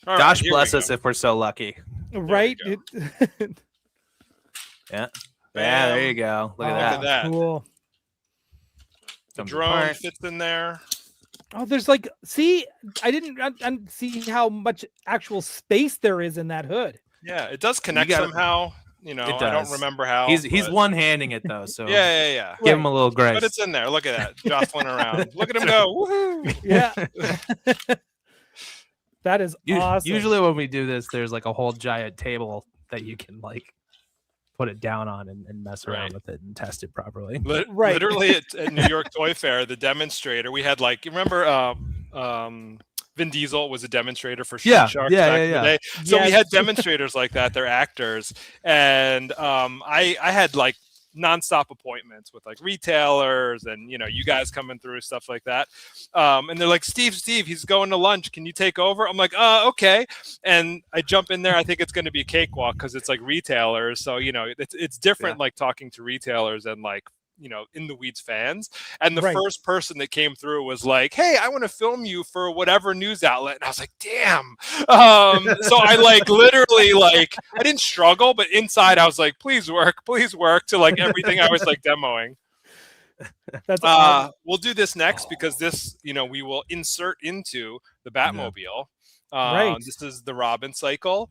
Gosh bless us if we're so lucky. Right? Yeah. Yeah, there you go. Look at that. Cool. The drone fits in there. Oh, there's like, see, I didn't see how much actual space there is in that hood. Yeah, it does connect somehow. I don't remember how. He's one-handing it though, so yeah. Give him a little grace. But it's in there. Look at that, jostling around. Look at him go! Woohoo! Yeah. That is awesome. Usually when we do this, there's like a whole giant table that you can like put it down on and mess around with it and test it properly. Literally at New York Toy Fair, the demonstrator we had, like, you remember Vin Diesel was a demonstrator for Sharks back in the day. So we had demonstrators like that. They're actors. And I had like nonstop appointments with like retailers and, you guys coming through, stuff like that. And they're like, Steve, he's going to lunch. Can you take over? I'm like, okay. And I jump in there. I think it's going to be a cakewalk because it's like retailers. So, it's different, like talking to retailers and like, in the weeds fans. And the first person that came through was like, hey, I want to film you for whatever news outlet. And I was like, damn. So I like literally like, I didn't struggle, but inside I was like, please work to like everything I was like demoing. That's awesome. We'll do this next because this, we will insert into the Batmobile. This is the Robin cycle.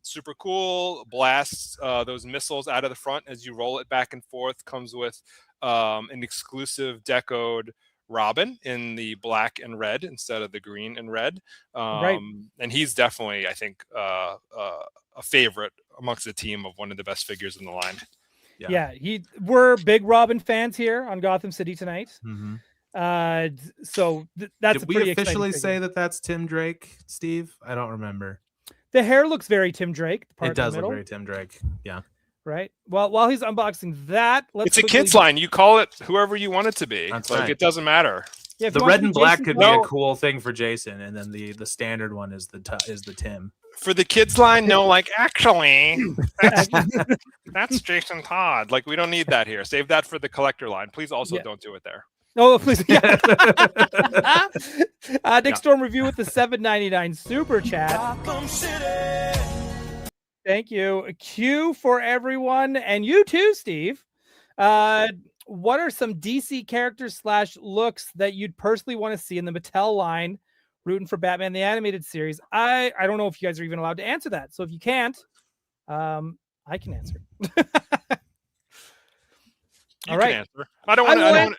Super cool. Blasts those missiles out of the front as you roll it back and forth. Comes with an exclusive decoed Robin in the black and red instead of the green and red. And he's definitely, I think, a favorite amongst the team of one of the best figures in the line. Yeah, we're big Robin fans here on Gotham City tonight. Mm-hmm. So that's Did we officially say that that's Tim Drake, Steve? I don't remember. The hair looks very Tim Drake. It does look very Tim Drake. Yeah. Right. Well, while he's unboxing that, it's a kid's line. You call it whoever you want it to be. That's like it doesn't matter. Yeah, the red and black could be a cool thing for Jason, and then the standard one is the Tim. For the kids line, no, like actually, that's Jason Todd. Like we don't need that here. Save that for the collector line. Please also don't do it there. Oh, please. Yeah. Nick Storm review with the $7.99 super chat. Thank you. A Q for everyone, and you too, Steve. What are some DC characters / looks that you'd personally want to see in the Mattel line? Rooting for Batman the Animated Series. I don't know if you guys are even allowed to answer that. So if you can't, I can answer. You can answer. I don't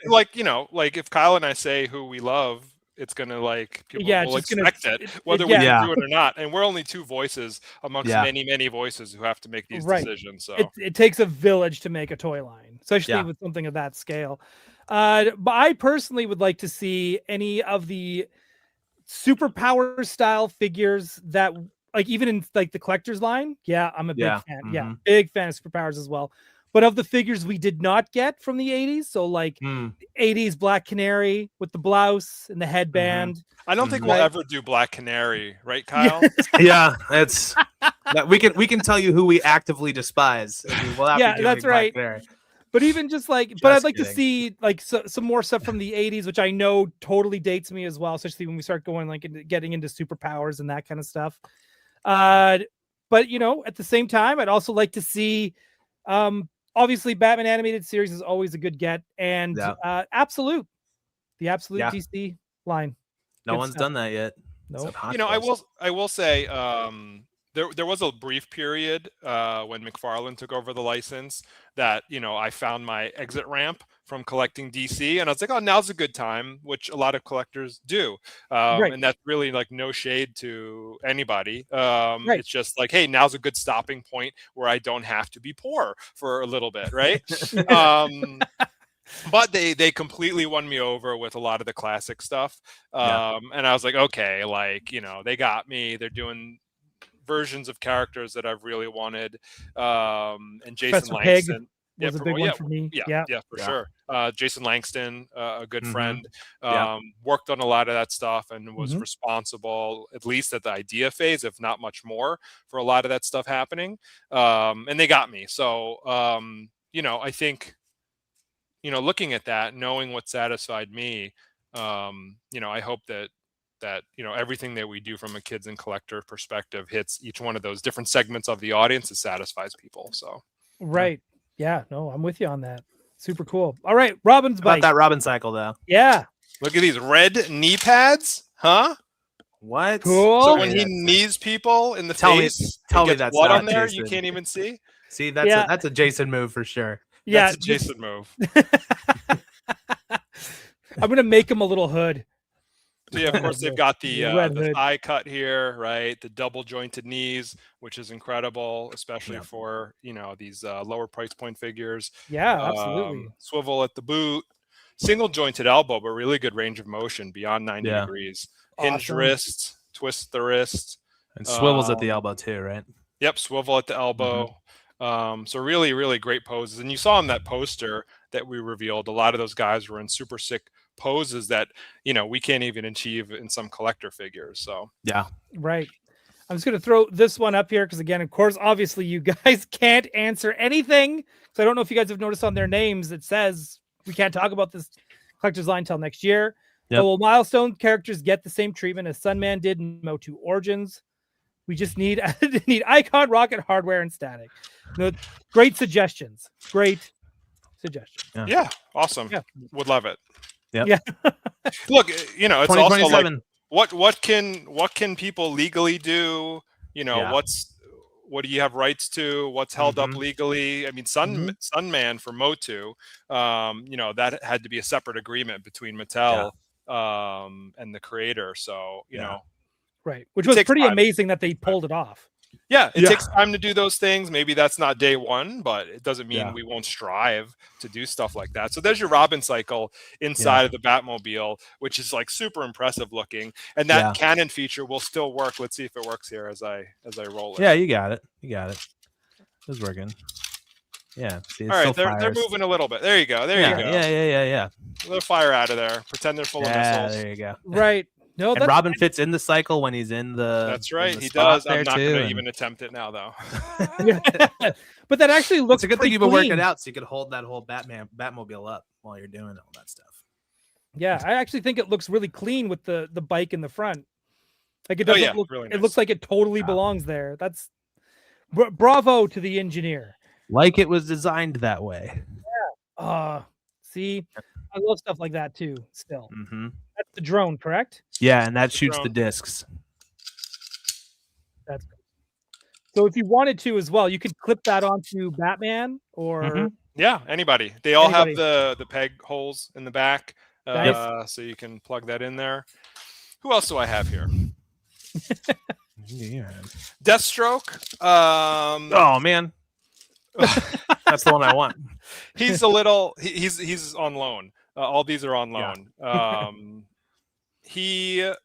like if Kyle and I say who we love, it's gonna like people will expect it, whether we do it or not. And we're only two voices amongst many voices who have to make these decisions. So it takes a village to make a toy line, especially with something of that scale. But I personally would like to see any of the superpower style figures that, like, even in like the collector's line. Yeah, I'm a big fan. Mm-hmm. Yeah, big fan of superpowers as well. But of the figures we did not get from the 80s, so like 80s Black Canary with the blouse and the headband. I don't think we'll ever do Black Canary, right, Kyle? Yeah, it's we can tell you who we actively despise. We'll have to that's right. Canary. But even just like, I'd like to see like some more stuff from the 80s, which I know totally dates me as well, especially when we start going like getting into superpowers and that kind of stuff. But at the same time, I'd also like to see, obviously, Batman animated series is always a good get, and Yeah. the Absolute DC line. No Good one's stuff. done that yet. No. Except Hot You know, I Toys. will say there was a brief period when McFarlane took over the license that I found my exit ramp from collecting DC, and I was like, oh, now's a good time, which a lot of collectors do, Right. and that's really like no shade to anybody. Right. It's just like, hey, now's a good stopping point where I don't have to be poor for a little bit, right? But they completely won me over with a lot of the classic stuff. And I was like, okay, like, they got me. They're doing versions of characters that I've really wanted. And Jason Professor Pig Langston was a big one for me. Yeah, for sure. Jason Langston, a good friend, Yeah. worked on a lot of that stuff and was Mhm. responsible, at least at the idea phase, if not much more, for a lot of that stuff happening. And they got me. So, I think, looking at that, knowing what satisfied me, I hope that everything that we do from a kids and collector perspective hits each one of those different segments of the audience that satisfies people. So Right. Yeah. No, I'm with you on that. Super cool. All right, Robin's How about bike. that Robin cycle though? Yeah. look at these red knee pads, huh? What? Cool. So Oh, when he yeah. knees people in the Tell me- face, tell and me gets that's blood not on there, you Jason. can't even see. See, that's Yeah. that's a Jason move for sure. Yeah. That's a Jason move. I'm gonna make him a little hood. So yeah, of course they've got The red the hood. thigh cut here, right? The double jointed knees, which is incredible, especially Yeah. for these lower price point figures. Yeah, absolutely. Swivel at the boot, single jointed elbow, but really good range of motion beyond 90 Yeah. degrees. Hinged Awesome. wrist, twist the wrist. And swivels at the Um, elbow too, right? Yep, swivel at the elbow. So really, really great poses. And you saw in that poster that we revealed, a lot of those guys were in super sick poses that we can't even achieve in some collector figures. So Yeah. Right. I'm just gonna throw this one up here because again, of course, obviously you guys can't answer anything. So I don't know if you guys have noticed on their names it says we can't talk about this collector's line until next year. Yep. But will milestone characters get the same treatment as Sunman did in Mo2 Origins? We just need Icon, Rocket, Hardware, and Static. No, great suggestions. Great suggestions. yeah, awesome. Yeah. Would love it. Yep. Yeah. Look, it's also like 2027. what can people legally do? Yeah. What do you have rights to? What's held up legally? I mean, Sunman for Motu, that had to be a separate agreement between Mattel and the creator. So Right. Which It was takes pretty time. amazing that they pulled it off. yeah, it Yeah. takes time to do those things. Maybe that's not day one, but it doesn't mean Yeah. we won't strive to do stuff like that. So there's your Robin cycle inside of the Batmobile, which is like super impressive looking, and that cannon feature will still work. Let's see if it works here as I roll it. Yeah, you got it. It was working. Yeah. See, it All right, still they're fires. moving a little bit. There you go. There Yeah, you go. yeah. A little fire out of there. Pretend they're full of missiles. There you go. Right. No, And Robin fits in the cycle when he's in the. That's right. in the He spot does. I'm there not too, going to and- even attempt it now, though. but that actually looks It's a good thing pretty you've been working clean. it out, so you could hold that whole Batmobile up while you're doing all that stuff. Yeah, I actually think it looks really clean with the bike in the front. Like it doesn't look. really It nice. looks like it totally belongs there. That's bravo to the engineer. Like it was designed that way. See, I love stuff like that too. Still, Mm-hmm. that's the drone, correct? Yeah, and that shoots the drone. discs. That's good. So if you wanted to as well, you could clip that onto Batman or Mhm. Yeah, anybody. They all Anybody. have the peg holes in the back, Nice. so you can plug that in there. Who else do I have here? Yeah. Deathstroke. Oh man, that's the one I want. He's a little. He's on loan. All these are on Yeah. loan. He'll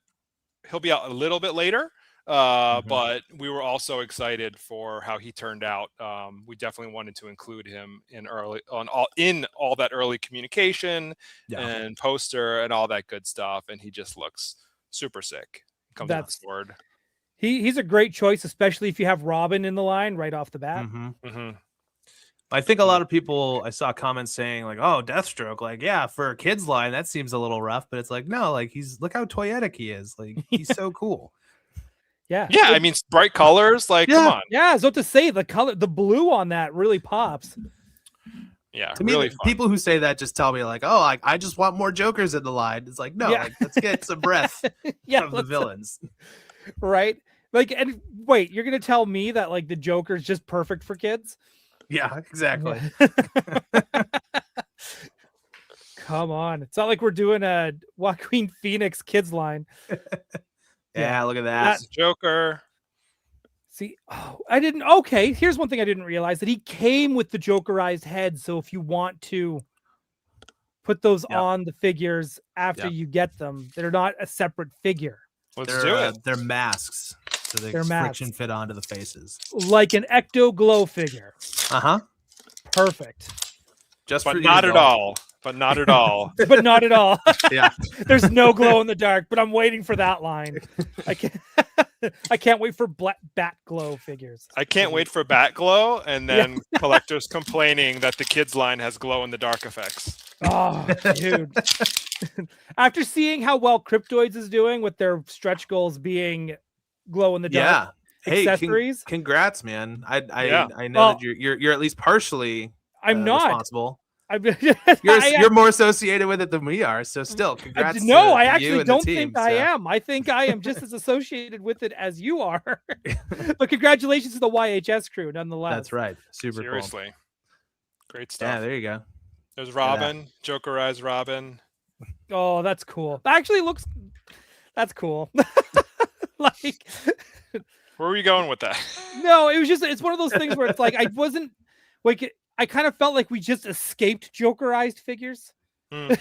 be out a little bit later. But we were also excited for how he turned out. We definitely wanted to include him in all that early communication and poster and all that good stuff. And he just looks super sick. Comes on That's- board. he's a great choice, especially if you have Robin in the line right off the bat. Mm-hmm. I think a lot of people, I saw comments saying like, "Oh, Deathstroke, like yeah, for a kids line that seems a little rough," but it's like no, like look how toyetic he is. Like he's so cool. Yeah. Yeah, I mean, bright colors. Like, come on. Yeah, so to say the color, the blue on that really pops. Yeah, To really me, people who say that just tell me like, oh, I just want more Jokers in the line. It's like, no, Yeah. like, let's get some breath Yeah, of the villains. right? Like, and wait, you're gonna tell me that like the Joker's just perfect for kids? Yeah, exactly. Come on, it's not like we're doing a Joaquin Phoenix kids line. Yeah, look at that. Joker. See, oh, I didn't. Okay, here's one thing I didn't realize, that he came with the Jokerized head. So if you want to put those on the figures after you get them, they're not a separate figure. Let's do it. They're masks, so they They're friction masks. fit onto the faces. Like an Ecto Glow figure. Perfect. Just But for not you, at Bill. all. But not at all. But not at all. Yeah. There's no glow in the dark, but I'm waiting for that line. I can't wait for Bat Glow figures. I can't wait for Bat Glow, and then collectors complaining that the kids line has glow in the dark effects. Oh, dude. After seeing how well Cryptoids is doing with their stretch goals being glow in the dark accessories. Congrats, man. I know Well, that you're at least partially I'm not responsible. You're You're more associated with it than we are, so still congrats. No, to I you actually and the don't team, think I am. I think I am just as associated with it as you are. But congratulations to the YHS crew, nonetheless. That's right. Super Seriously. cool. Great stuff. Yeah, there you go. There's Robin, Jokerized Robin. Oh, that's cool. That actually looks. That's cool. Like, where were you going with that? No, it was just. It's one of those things where it's like I wasn't like. I kind of felt like we just escaped Jokerized figures, in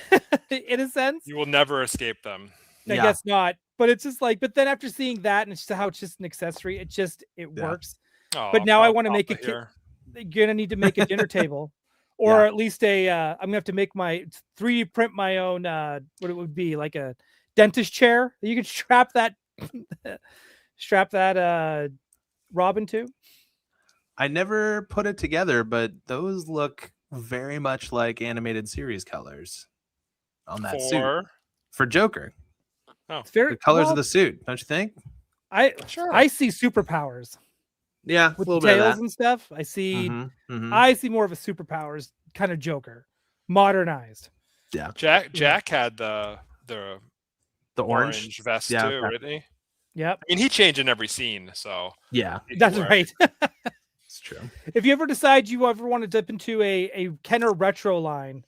a sense. You will never escape them. I guess not. But it's just like. But then after seeing that and it's just how it's just an accessory, it works. Oh, but now I want to make a. You're gonna need to make a dinner table, or at least a. I'm gonna have to make my 3D print my own. What it would be like a dentist chair. You could strap that. Robin to. I never put it together, but those look very much like animated series colors on that suit for Joker. Oh, it's very the colors of the suit, don't you think? I see superpowers. Yeah, with a little the bit of tails that. and stuff. I see. I see more of a superpowers kind of Joker, modernized. Yeah, Jack had the orange vest yeah, too, didn't he? Yep. I mean, he changed in every scene, so yeah, that's right. It's true. If you ever decide you ever want to dip into a Kenner retro line,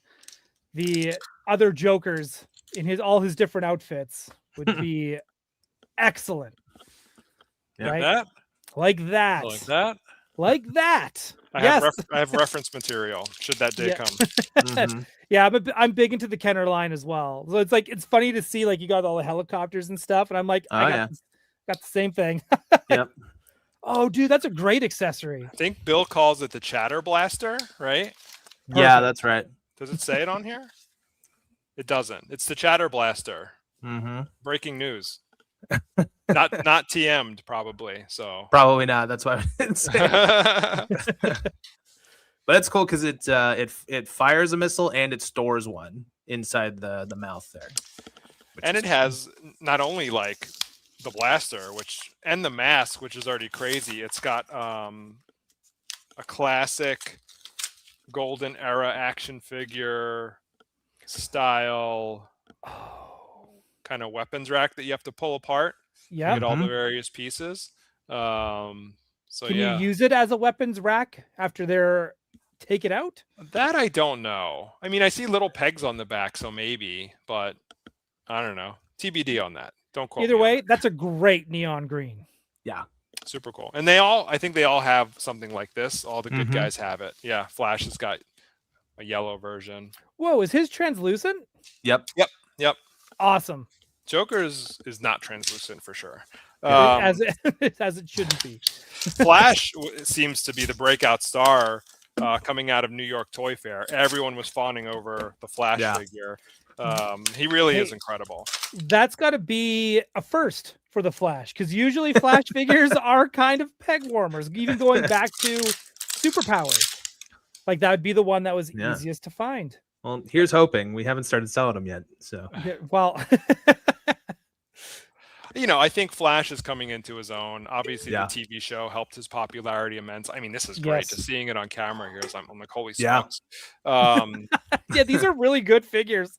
the other Jokers in all his different outfits would be excellent. Yeah. Right? Like that. Like that. Like that. I have reference material. Should that day come? Yeah, I'm big into the Kenner line as well. So it's like it's funny to see like you got all the helicopters and stuff, and I'm like, I got the same thing. Yep. Oh, dude, that's a great accessory. I think Bill calls it the Chatter Blaster, right? Yeah, that's right. Does it say it on here? It doesn't. It's the Chatter Blaster. Breaking news. not TM'd probably. So probably not. That's why I didn't say it. But it's cool because it fires a missile and it stores one inside the mouth there. And it has not only like the blaster, and the mask, which is already crazy. It's got a classic golden era action figure style kind of weapons rack that you have to pull apart. Yeah, get all the various pieces. So can you use it as a weapons rack after they're taken out? That I don't know. I mean, I see little pegs on the back, so maybe, but I don't know. TBD on that. Don't quote Either me way, that's a great neon green. Yeah. Super cool. And I think they all have something like this. All the good guys have it. Yeah. Flash has got a yellow version. Whoa, is his translucent? Yep. Awesome. Joker's is not translucent for sure. As it shouldn't be. Flash seems to be the breakout star coming out of New York Toy Fair. Everyone was fawning over the Flash figure. He really is incredible. That's got to be a first for the Flash, because usually Flash figures are kind of peg warmers, even going back to Superpowers. Like that would be the one that was easiest to find. Well, here's hoping. We haven't started selling them yet, so. Yeah, well, I think Flash is coming into his own. Obviously, Yeah. the TV show helped his popularity immense. I mean, this is great. Yes. Just seeing it on camera here, I'm like, holy Yeah. smokes. Yeah, these are really good figures.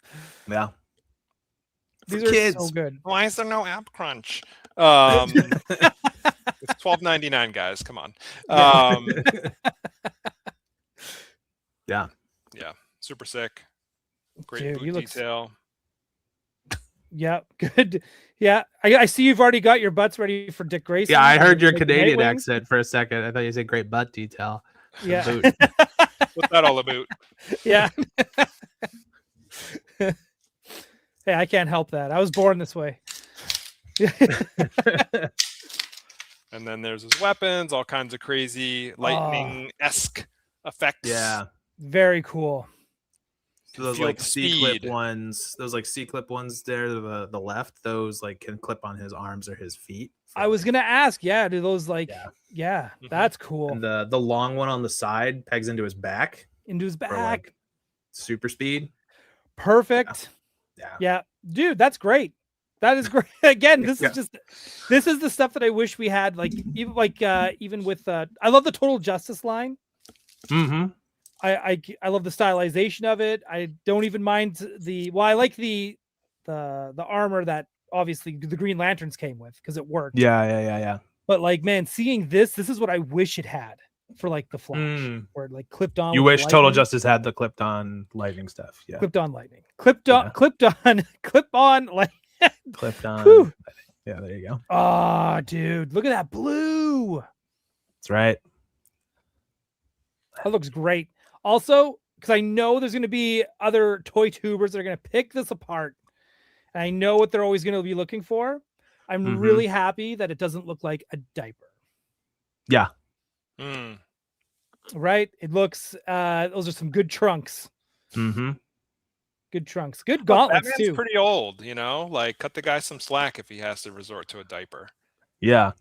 Yeah. These For are kids. so good. Why is there no app crunch? It's $12.99, guys. Come on. Yeah. Yeah, super sick. Great Dude, he boot looks- detail. Yeah, good. Yeah, I see you've already got your butts ready for Dick Grayson. Yeah, I heard your Like Canadian Nightwing. accent for a second. I thought you said great butt detail. Yeah. Boot. What's that all about? Yeah. Hey, I can't help that. I was born this way. And then there's his weapons, all kinds of crazy lightning-esque effects. Yeah. Very cool. So those Feel like the C-clip speed. ones, there, the left, those like can clip on his arms or his feet. for, I was like- gonna ask, yeah, do those like Yeah. Mhm. that's cool. And the long one on the side pegs into his back Into his for back. like super speed. Perfect. Yeah. Yeah, dude, that's great. That is great. Again, this Yeah. is just this is the stuff that I wish we had. Like even with I love the Total Justice line. Mm-hmm. I love the stylization of it. I don't even mind I like the armor that obviously the Green Lanterns came with because it worked. Yeah. But like, man, seeing this is what I wish it had for like the Flash, where it like clipped on. You with the wish Total lightning. Justice had the clipped on lightning stuff. Yeah. Clipped on lightning. Clipped on Yeah. clip on like Clipped on. Whew. Yeah, there you go. oh dude, look at that blue. That's right. That looks great. Also, because I know there's going to be other toy tubers that are going to pick this apart. And I know what they're always going to be looking for. I'm Mhm. really happy that it doesn't look like a diaper, Yeah. Mm. right? It looks, those are some good trunks. Mm-hmm. Good trunks. Good Well, gauntlets, Batman's too. pretty old, like cut the guy some slack if he has to resort to a diaper. Yeah.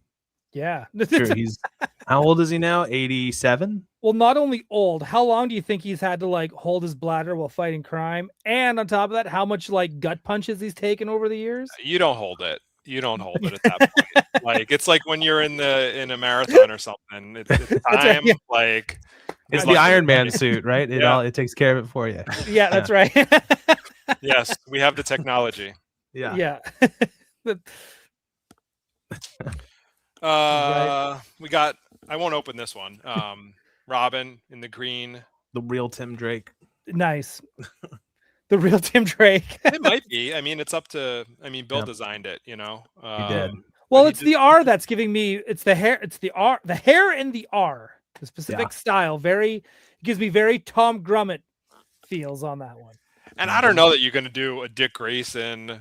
Yeah. True. He's how old is he now? 87? Well, not only old, how long do you think he's had to like hold his bladder while fighting crime? And on top of that, how much like gut punches he's taken over the years? You don't hold it. You don't hold it at that point. Like it's like when you're in a marathon or something. It's right, time. yeah. Like It's Like- the Iron Man suit, right? Yeah. It takes care of it for you. Yeah, that's right. yes, we have the technology. Yeah. Yeah. We got. I won't open this one. Robin in the green. The real Tim Drake. Nice. The real Tim Drake. It might be. I mean, it's up to. I mean, Bill Yep. designed it. You know. He did. Well, he it's the R that's giving me. It's the hair. It's the R. The hair and the R. The specific style. Very gives me very Tom Grummett feels on that one. And I don't know that you're going to do a Dick Grayson,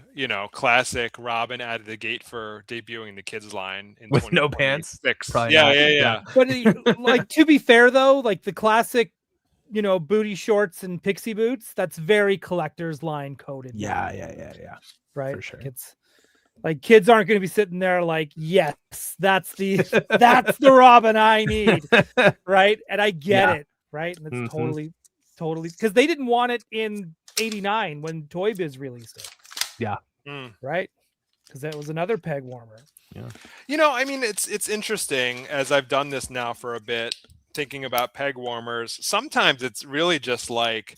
classic Robin out of the gate for debuting the kids line in With no pants? 2026. Probably Yeah, not. yeah. But like to be fair though, like the classic, booty shorts and pixie boots, that's very collector's line coded. Yeah. Right. for sure. It's like kids aren't going to be sitting there like, yes, that's the Robin I need. Right. And I get Yeah. it. Right. And it's Mhm. totally because they didn't want it in '89 when Toy Biz released it. Mm. Right. Because that was another peg warmer. I mean, it's interesting as I've done this now for a bit, thinking about peg warmers. Sometimes it's really just like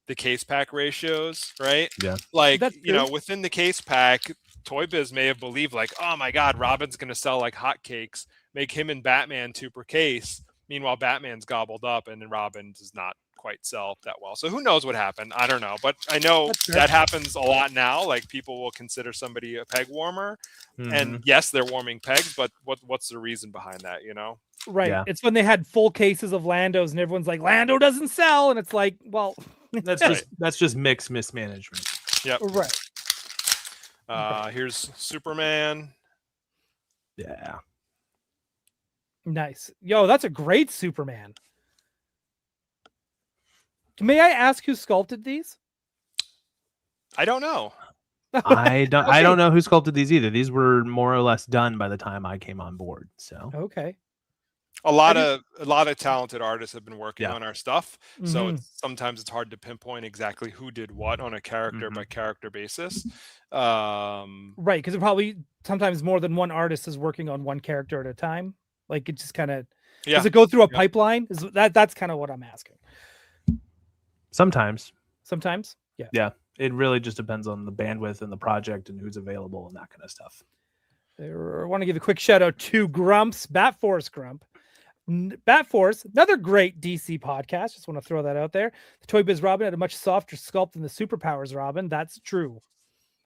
the case pack ratios, right? Yeah. Like, That's true. within the case pack, Toy Biz may have believed like, oh my God, Robin's going to sell like hotcakes, make him and Batman 2 per case. Meanwhile, Batman's gobbled up and then Robin does not quite sell that well. So who knows what happened? I don't know. But I know That's fair. that happens a lot now. Like people will consider somebody a peg warmer. And yes, they're warming pegs, but what's the reason behind that, Right. Yeah. It's when they had full cases of Landos and everyone's like, Lando doesn't sell. And it's like, well, that's just mixed mismanagement. right. Here's Superman. Yeah. Nice. Yo, that's a great Superman. May I ask who sculpted these? I don't know. I don't Okay. know who sculpted these either. These were more or less done by the time I came on board. So Okay. a lot of talented artists have been working Yeah. on our stuff, so Mhm. sometimes it's hard to pinpoint exactly who did what on a character by character basis. Right, because it probably sometimes more than one artist is working on one character at a time. Like it just kind of does it go through a pipeline? Is that's kind of what I'm asking. Sometimes. Sometimes, yeah. Yeah. It really just depends on the bandwidth and the project and who's available and that kind of stuff. I want to give a quick shout out to Grumps, Bat Force Grump. Bat Force, another great DC podcast. Just want to throw that out there. The Toy Biz Robin had a much softer sculpt than the Superpowers Robin. That's true.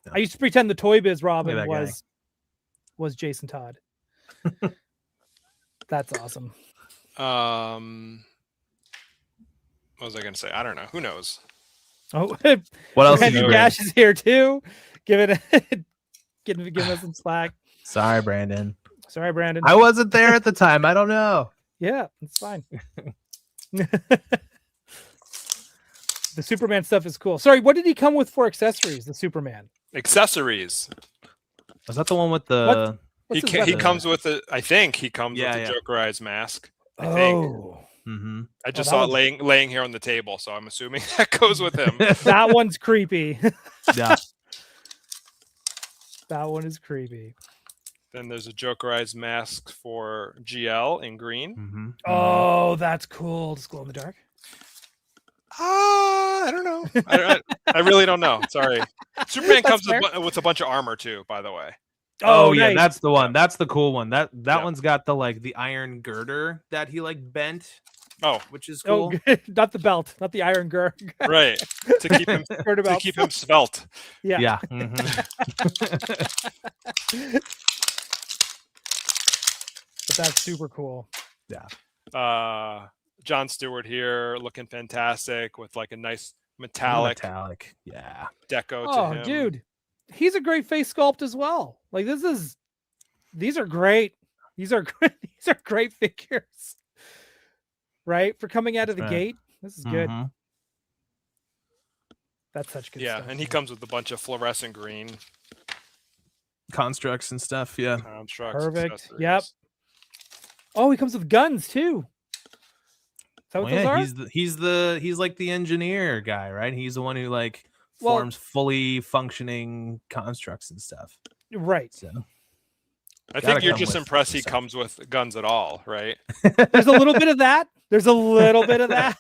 Yeah. I used to pretend the Toy Biz Robin Look at that was Jason Todd. That's awesome. What was I going to say? I don't know. Who knows? Oh, What else did Brandon you Gash is here too. Give us some slack. Sorry, Brandon. Sorry, Brandon. I wasn't there at the time. I don't know. Yeah, it's fine. The Superman stuff is cool. Sorry, what did he come with for accessories? The Superman Accessories. Was that the one with the? What's his He weapon? comes with a. I think he comes Yeah, with yeah. a Jokerized mask. I think. Oh, Mm-hmm. I just that saw it one's- laying here on the table, so I'm assuming that goes with him. that one's creepy. Yeah. That one is creepy. Then there's a Jokerized mask for GL in green. Mm-hmm. Oh, that's cool. Just glow in the dark. I don't know. I really don't know. Sorry. Superman That's comes fair. with a bunch of armor too, by the way. Oh yeah, nice. that's the one. That's the cool one. That Yeah. one's got the iron girder that he bent, Oh, which is cool. Oh, not the belt, not the iron gird. right. To keep him svelte. Yeah. Yeah. Mhm. But that's super cool. John Stewart here looking fantastic with like a nice metallic Yeah. deco to Oh, him. dude, he's a great face sculpt as well. Like these are great. These are great figures. Right? For coming out of the Right. gate. This is good. Mhm. That's such good Yeah, stuff. and he comes with a bunch of fluorescent green Constructs and stuff. Yeah. constructs. Perfect. accessories. Yep. Oh, he comes with guns too. Is that what those are? He's like the engineer guy, right? He's the one who Well- forms fully functioning constructs and stuff. Right. So I Gotta think you're come just with impressed he stuff. comes with guns at all, right? There's a little bit of that. There's a little bit of that.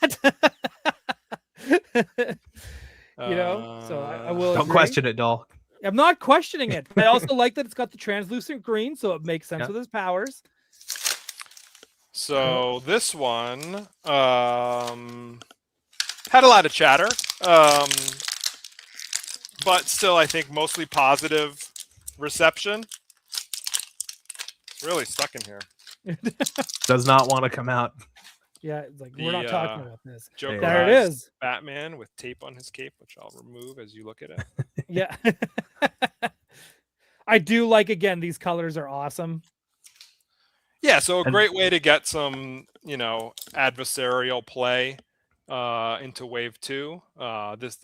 So I will don't agree. question it, doll. I'm not questioning it. I also like that it's got the translucent green, so it makes sense Yeah. with his powers. So this one had a lot of chatter, but still, I think mostly positive reception. It's really stuck in here. Does not want to come out. Yeah, it's like we're not The, talking about this. Jokerized There it is. Batman with tape on his cape, which I'll remove as you look at it. Yeah. I do like, again, these colors are awesome. Yeah, so a And- great way to get some, adversarial play into wave 2. This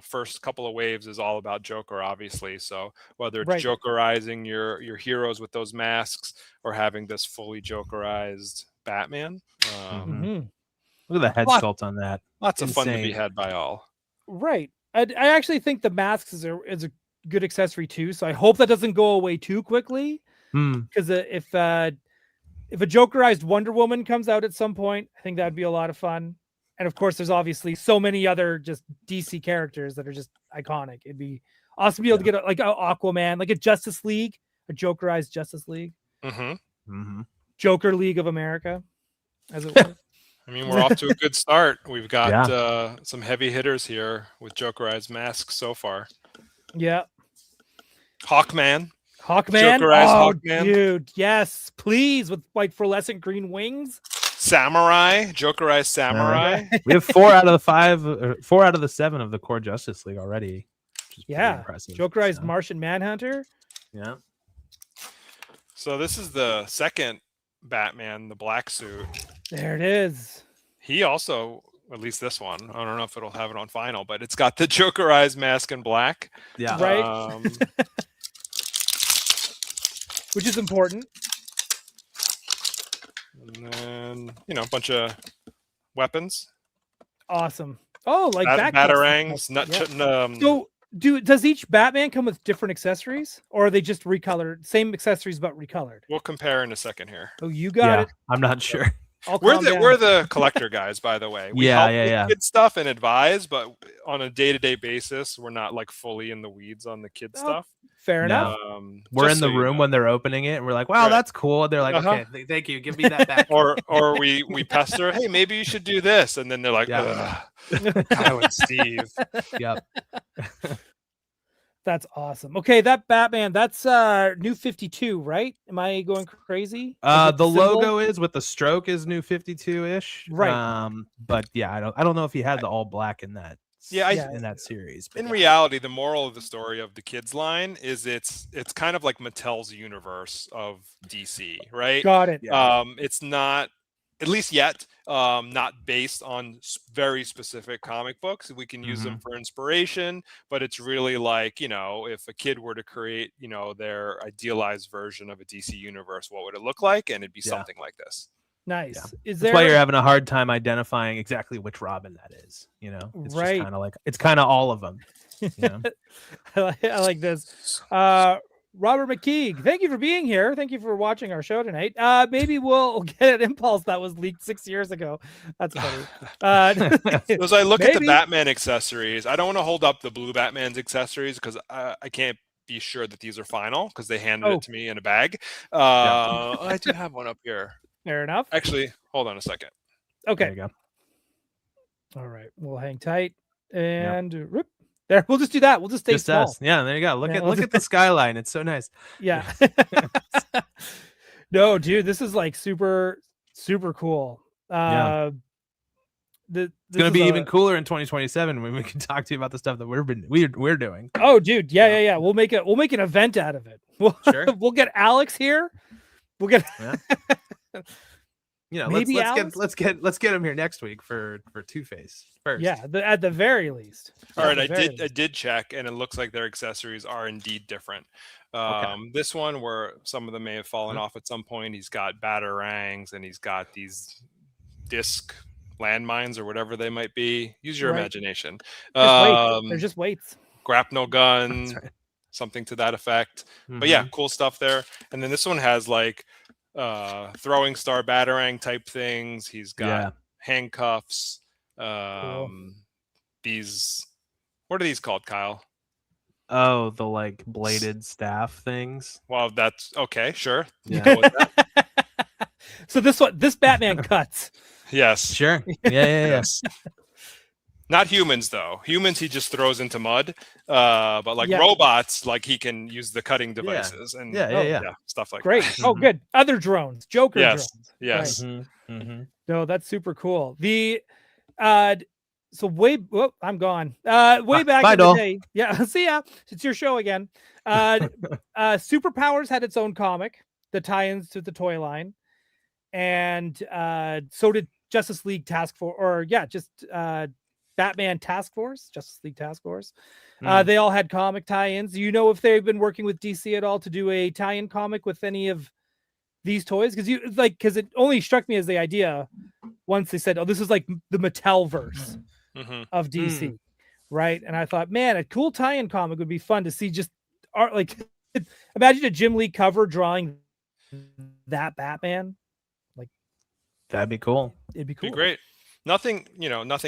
first couple of waves is all about Joker, obviously. So whether it's Right. Jokerizing your heroes with those masks or having this fully Jokerized Batman, Mhm. Look at the head Lot- sculpt on that. lots of fun to be Insane. had by all. Right. I actually think the masks is a good accessory too. So I hope that doesn't go away too quickly. Hmm. Because if a Jokerized Wonder Woman comes out at some point, I think that'd be a lot of fun. And of course, there's obviously so many other just DC characters that are just iconic. It'd be awesome to be able to get like a Aquaman, like a Justice League, a Jokerized Justice League, hmm Mm-hmm. Joker League of America, as it were. I mean, we're off to a good start. We've got some heavy hitters here with Jokerized masks so far. Yeah. Hawkman. Hawkman. Jokerized Oh, Hawkman. dude. Yes, please. With like fluorescent green wings. Samurai. Jokerized Samurai. We have 4 out of the 5, or 4 out of the 7 of the core Justice League already. Which is pretty Yeah. impressive. Jokerized So, Martian Manhunter. Yeah. So this is the second Batman, the black suit. There it is. He also, at least this one, I don't know if it'll have it on final, but it's got the Jokerized mask in black. Yeah. Right. Which is important. And then, a bunch of weapons. Awesome. Oh, like back batarangs. So does each Batman come with different accessories, or are they just recolored, same accessories but recolored? We'll compare in a second here. Oh, you got it. I'm not sure. We're the collector guys, by the way. We help with kid stuff and advise, but on a day-to-day basis, we're not like fully in the weeds on the kid stuff. Fair enough. We're in the room when they're opening it, and we're like, "Wow, that's cool." And they're like, "Okay, thank you. Give me that back." or we pester, "Hey, maybe you should do this," and then they're like, Kyle and Steve. Yep. That's awesome. Okay, that Batman, that's New 52, right? Am I going crazy? The logo is with the stroke is New 52-ish. Right. But yeah, I don't know if he had the all black in that. In that series. In reality, the moral of the story of the kids line is it's kind of like Mattel's universe of DC, right? Got it. It's not, at least yet, not based on very specific comic books. We can use them for inspiration, but it's really like, if a kid were to create, their idealized version of a DC universe, what would it look like? And it'd be something like this. Nice. Yeah. That's why you're having a hard time identifying exactly which Robin that is. It's just kind of like, it's kind of all of them. I like this. Robert McKeague, thank you for being here. Thank you for watching our show tonight. Maybe we'll get an Impulse that was leaked 6 years ago. That's funny. As I look at the Batman accessories, I don't want to hold up the blue Batman's accessories because I can't be sure that these are final because they handed it to me in a bag. I do have one up here. Fair enough. Actually, hold on a second. Okay. There you go. All right. We'll hang tight and rip. There. We'll just do that. We'll just stay small. Us. Yeah, there you go. Look at the skyline. It's so nice. Yeah. No, dude, this is like super, super cool. It's gonna be even cooler in 2027 when we can talk to you about the stuff that we're doing. Oh, dude, yeah. We'll make an event out of it. We'll get Alex here. We'll get let's get him here next week for Two-Face first. Yeah, at the very least. All right, I did check, and it looks like their accessories are indeed different. This one, where some of them may have fallen off at some point, he's got batarangs and he's got these disc landmines or whatever they might be. Use your imagination. They're just weights. Grapnel guns, something to that effect. But yeah, cool stuff there. And then this one has like throwing star batarang type things. He's got handcuffs. These, what are these called, Kyle? Oh, the like bladed staff things. Well, that's okay. Sure. Yeah. So this Batman cuts. Yes. Sure. Yeah. Not humans though. Humans he just throws into mud. But like robots, like he can use the cutting devices and stuff like that. Great. Oh, good. Other drones, Joker drones. Yes. Right. No, that's super cool. The so I'm gone. Way back in the day. Yeah, see ya. It's your show again. Superpowers had its own comic, the tie-ins to the toy line, and so did Justice League Task Force, Batman Task Force, Justice League Task Force. They all had comic tie-ins. Do you know if they've been working with DC at all to do a tie-in comic with any of these toys? Because it only struck me as the idea once they said, "Oh, this is like the Mattel verse of DC," right? And I thought, man, a cool tie-in comic would be fun to see. Just art, like imagine a Jim Lee cover drawing that Batman. Like that'd be cool. It'd be cool. Be great. Nothing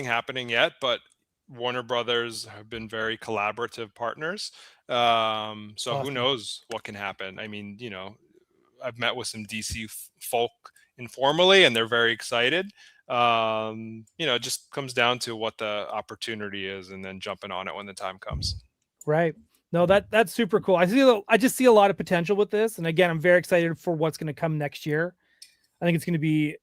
happening yet, but Warner Brothers have been very collaborative partners. So who knows what can happen? I mean, I've met with some DC folk informally, and they're very excited. It just comes down to what the opportunity is, and then jumping on it when the time comes. Right. No, that's super cool. I just see a lot of potential with this, and again, I'm very excited for what's going to come next year. I think it's going to be.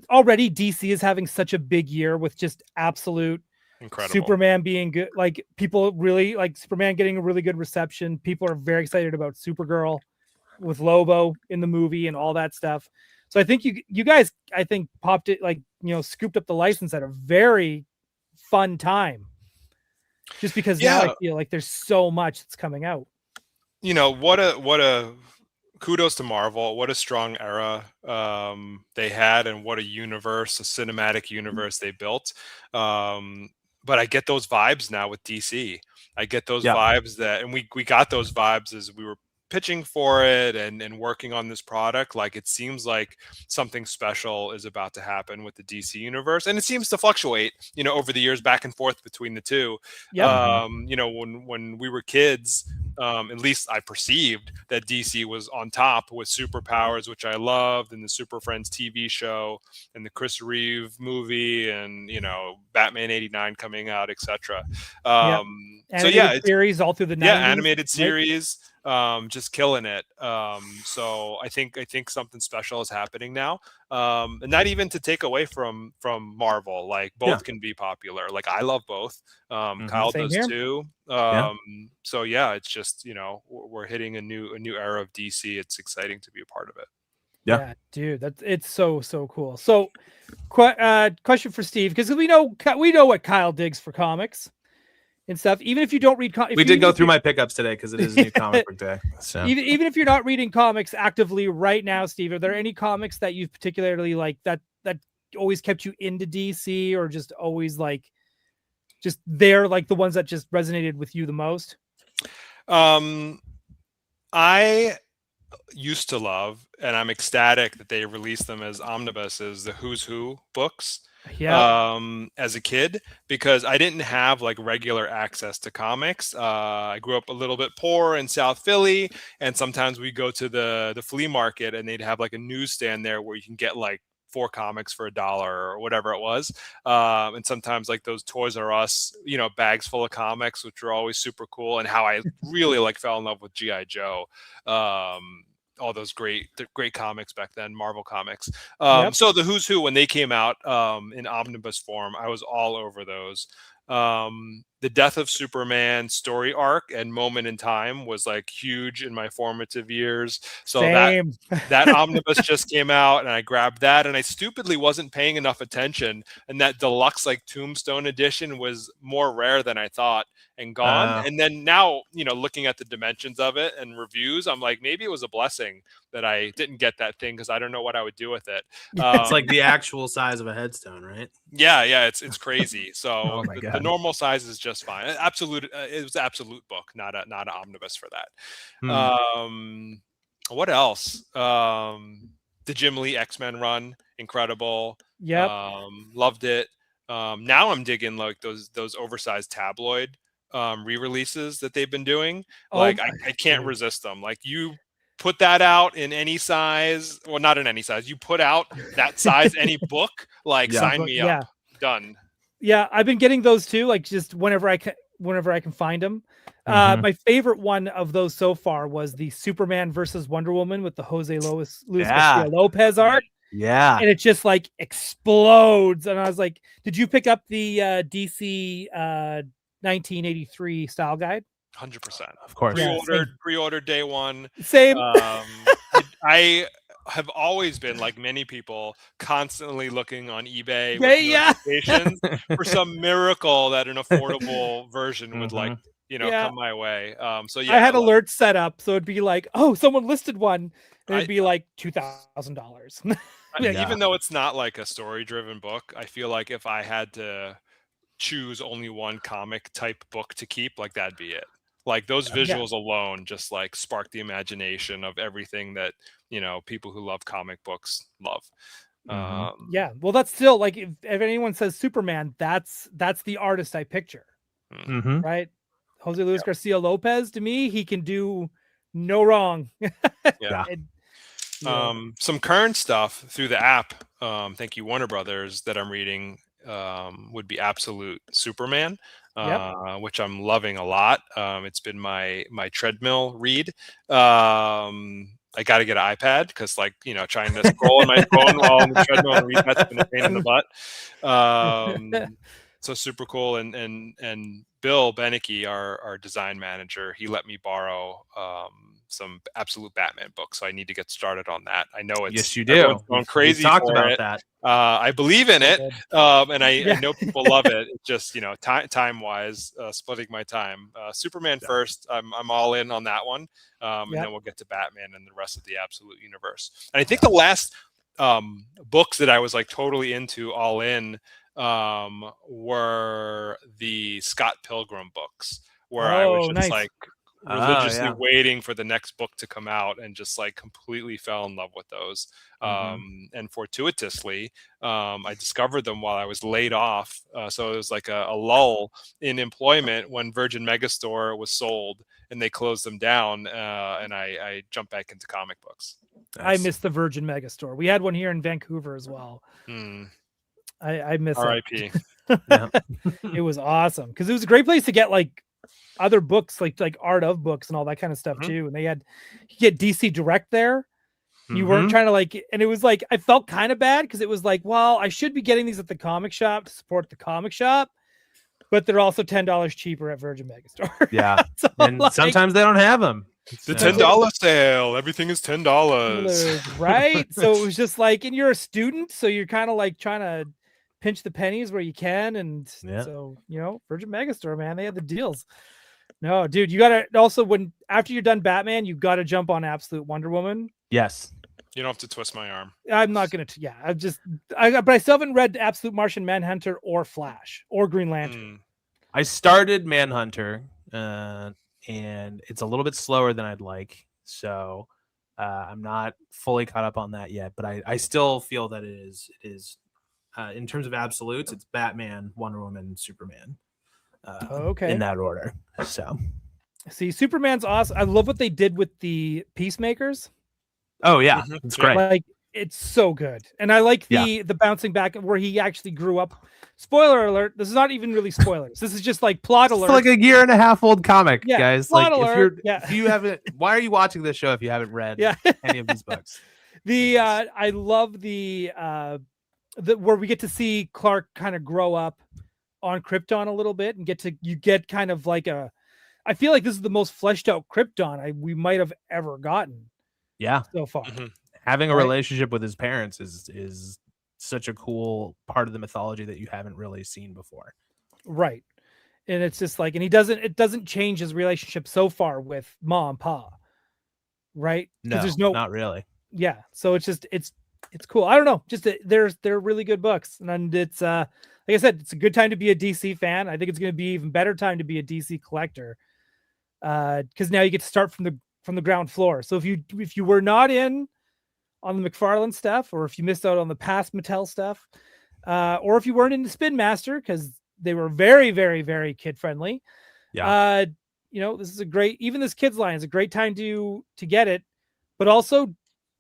Already DC is having such a big year with just absolute incredible Superman being good. Like people really like Superman getting a really good reception. People are very excited about Supergirl with Lobo in the movie and all that stuff. So I think you guys, popped it, scooped up the license at a very fun time. Just because now I feel like there's so much that's coming out. What a kudos to Marvel. What a strong era they had, and what a universe, a cinematic universe they built. But I get those vibes now with DC. I get those vibes that, and we got those vibes as we were pitching for it and working on this product. Like, it seems like something special is about to happen with the DC universe, and it seems to fluctuate, over the years, back and forth between the two. When we were kids, at least I perceived that DC was on top with superpowers, which I loved, and the Super Friends TV show, and the Chris Reeve movie, and Batman '89 coming out, etc. Series all through the 90s, animated series, just killing it. So I think something special is happening now, and not even to take away from Marvel. Like, both can be popular. Like, I love both. Kyle Same does here. too. So it's just, we're hitting a new era of DC. It's exciting to be a part of it. Yeah, dude, it's so cool. So, question for Steve, because we know what Kyle digs for comics and stuff. Even if you don't read, we did go through my pickups today because it is a new comic book day. So even if you're not reading comics actively right now, Steve, are there any comics that you've particularly like that always kept you into DC, or just always like just they're like the ones that just resonated with you the most? I used to love, and I'm ecstatic that they released them as omnibuses, the Who's Who books. As a kid, because I didn't have like regular access to comics. I grew up a little bit poor in South Philly, and sometimes we go to the flea market, and they'd have like a newsstand there where you can get like 4 comics for $1 or whatever it was. And sometimes like those Toys R Us, bags full of comics, which were always super cool, and how I really like fell in love with G.I. Joe. All those great comics back then, Marvel comics. So the Who's Who, when they came out in omnibus form, I was all over those. The Death of Superman story arc and moment in time was like huge in my formative years. So that omnibus just came out, and I grabbed that, and I stupidly wasn't paying enough attention, and that deluxe like Tombstone edition was more rare than I thought and gone. And then now, looking at the dimensions of it and reviews, I'm like, maybe it was a blessing that I didn't get that thing, because I don't know what I would do with it. It's like the actual size of a headstone, right? Yeah, it's crazy. So the normal size is just fine. It was absolute book, not an omnibus for that. What else? The Jim Lee X-Men run, incredible. Loved it. Now I'm digging like those oversized tabloid re-releases that they've been doing. Like, I can't resist them. Like, you put that out in any size, well, not in any size, you put out that size, any book, like, sign me up. Done. I've been getting those too, like just whenever I can find them. My favorite one of those so far was the Superman versus Wonder Woman with the Jose Luis Garcia Lopez art. And it just like explodes. And I was like, did you pick up the DC 1983 style guide? 100%. Of course. Pre-ordered day one. Same. I have always been, like many people, constantly looking on eBay notifications for some miracle that an affordable version would come my way. So I had alerts set up, so it'd be like, oh, someone listed one, and it'd be like $2,000. Even though it's not like a story-driven book, I feel like if I had to choose only one comic type book to keep, like, that'd be it. Like, those visuals alone just like spark the imagination of everything that people who love comic books love. Well, that's still like, if anyone says Superman, that's the artist I picture. Right? Jose Luis Garcia Lopez, to me, he can do no wrong. Some current stuff through the app, thank you, Warner Brothers, that I'm reading would be Absolute Superman, which I'm loving a lot. It's been my treadmill read. I got to get an iPad because, like, trying to scroll on my phone while on the treadmill and read, that's been a pain in the butt. So super cool. And Bill Beneke, our design manager, he let me borrow Absolute Batman books, so I need to get started on that. I know it's Yes, you do. everyone's going crazy. We talked for about it. that. I believe in it, and I know people love it. It's just time wise, splitting my time. Superman first. I'm all in on that one, and then we'll get to Batman and the rest of the Absolute universe. And I think the last books that I was like totally into, all in, were the Scott Pilgrim books, where I was just like religiously waiting for the next book to come out, and just like completely fell in love with those. And fortuitously, I discovered them while I was laid off. So it was like a lull in employment when Virgin Megastore was sold and they closed them down. And I jumped back into comic books. I miss the Virgin Megastore. We had one here in Vancouver as well. I miss R.I.P. It was awesome because it was a great place to get like other books, like art of books and all that kind of stuff too. And you get DC Direct there. You weren't trying to like, and it was like, I felt kind of bad because it was like, well, I should be getting these at the comic shop to support the comic shop, but they're also $10 cheaper at Virgin Megastore. Yeah. So, and like, sometimes they don't have them. The $10 sale. Everything is $10. Right. So it was just like, and you're a student, so you're kind of like trying to pinch the pennies where you can. And so, Virgin Megastore, man, they had the deals. No, dude, you gotta also after you're done Batman, you gotta jump on Absolute Wonder Woman. Yes. You don't have to twist my arm. I'm not gonna. But I still haven't read Absolute Martian Manhunter or Flash or Green Lantern. I started Manhunter, and it's a little bit slower than I'd like, so I'm not fully caught up on that yet. But I still feel that it is in terms of absolutes, it's Batman, Wonder Woman, Superman. In that order. So, see, Superman's awesome. I love what they did with the Peacemakers. Oh yeah, it's great. Like it's so good, and I like the bouncing back where he actually grew up. Spoiler alert! This is not even really spoilers. This is just like plot alert. It's like a year and a half old comic, guys. Plot Like alert. if you haven't, why are you watching this show if you haven't read any of these books? I love the where we get to see Clark kind of grow up on Krypton a little bit and you get kind of like I feel like this is the most fleshed out Krypton we might have ever gotten. Yeah. So far. Having a relationship with his parents is such a cool part of the mythology that you haven't really seen before. Right. And it's just like, and it doesn't change his relationship so far with Ma and Pa. Right? No, there's not really. Yeah. So it's just, it's cool. I don't know. Just they're really good books. And it's, like I said, it's a good time to be a DC fan. I think it's going to be even better time to be a DC collector, because now you get to start from the ground floor. So if you were not in on the McFarlane stuff, or if you missed out on the past Mattel stuff, or if you weren't into Spin Master because they were very, very, very kid friendly, this is even this kids line is a great time to get it, but also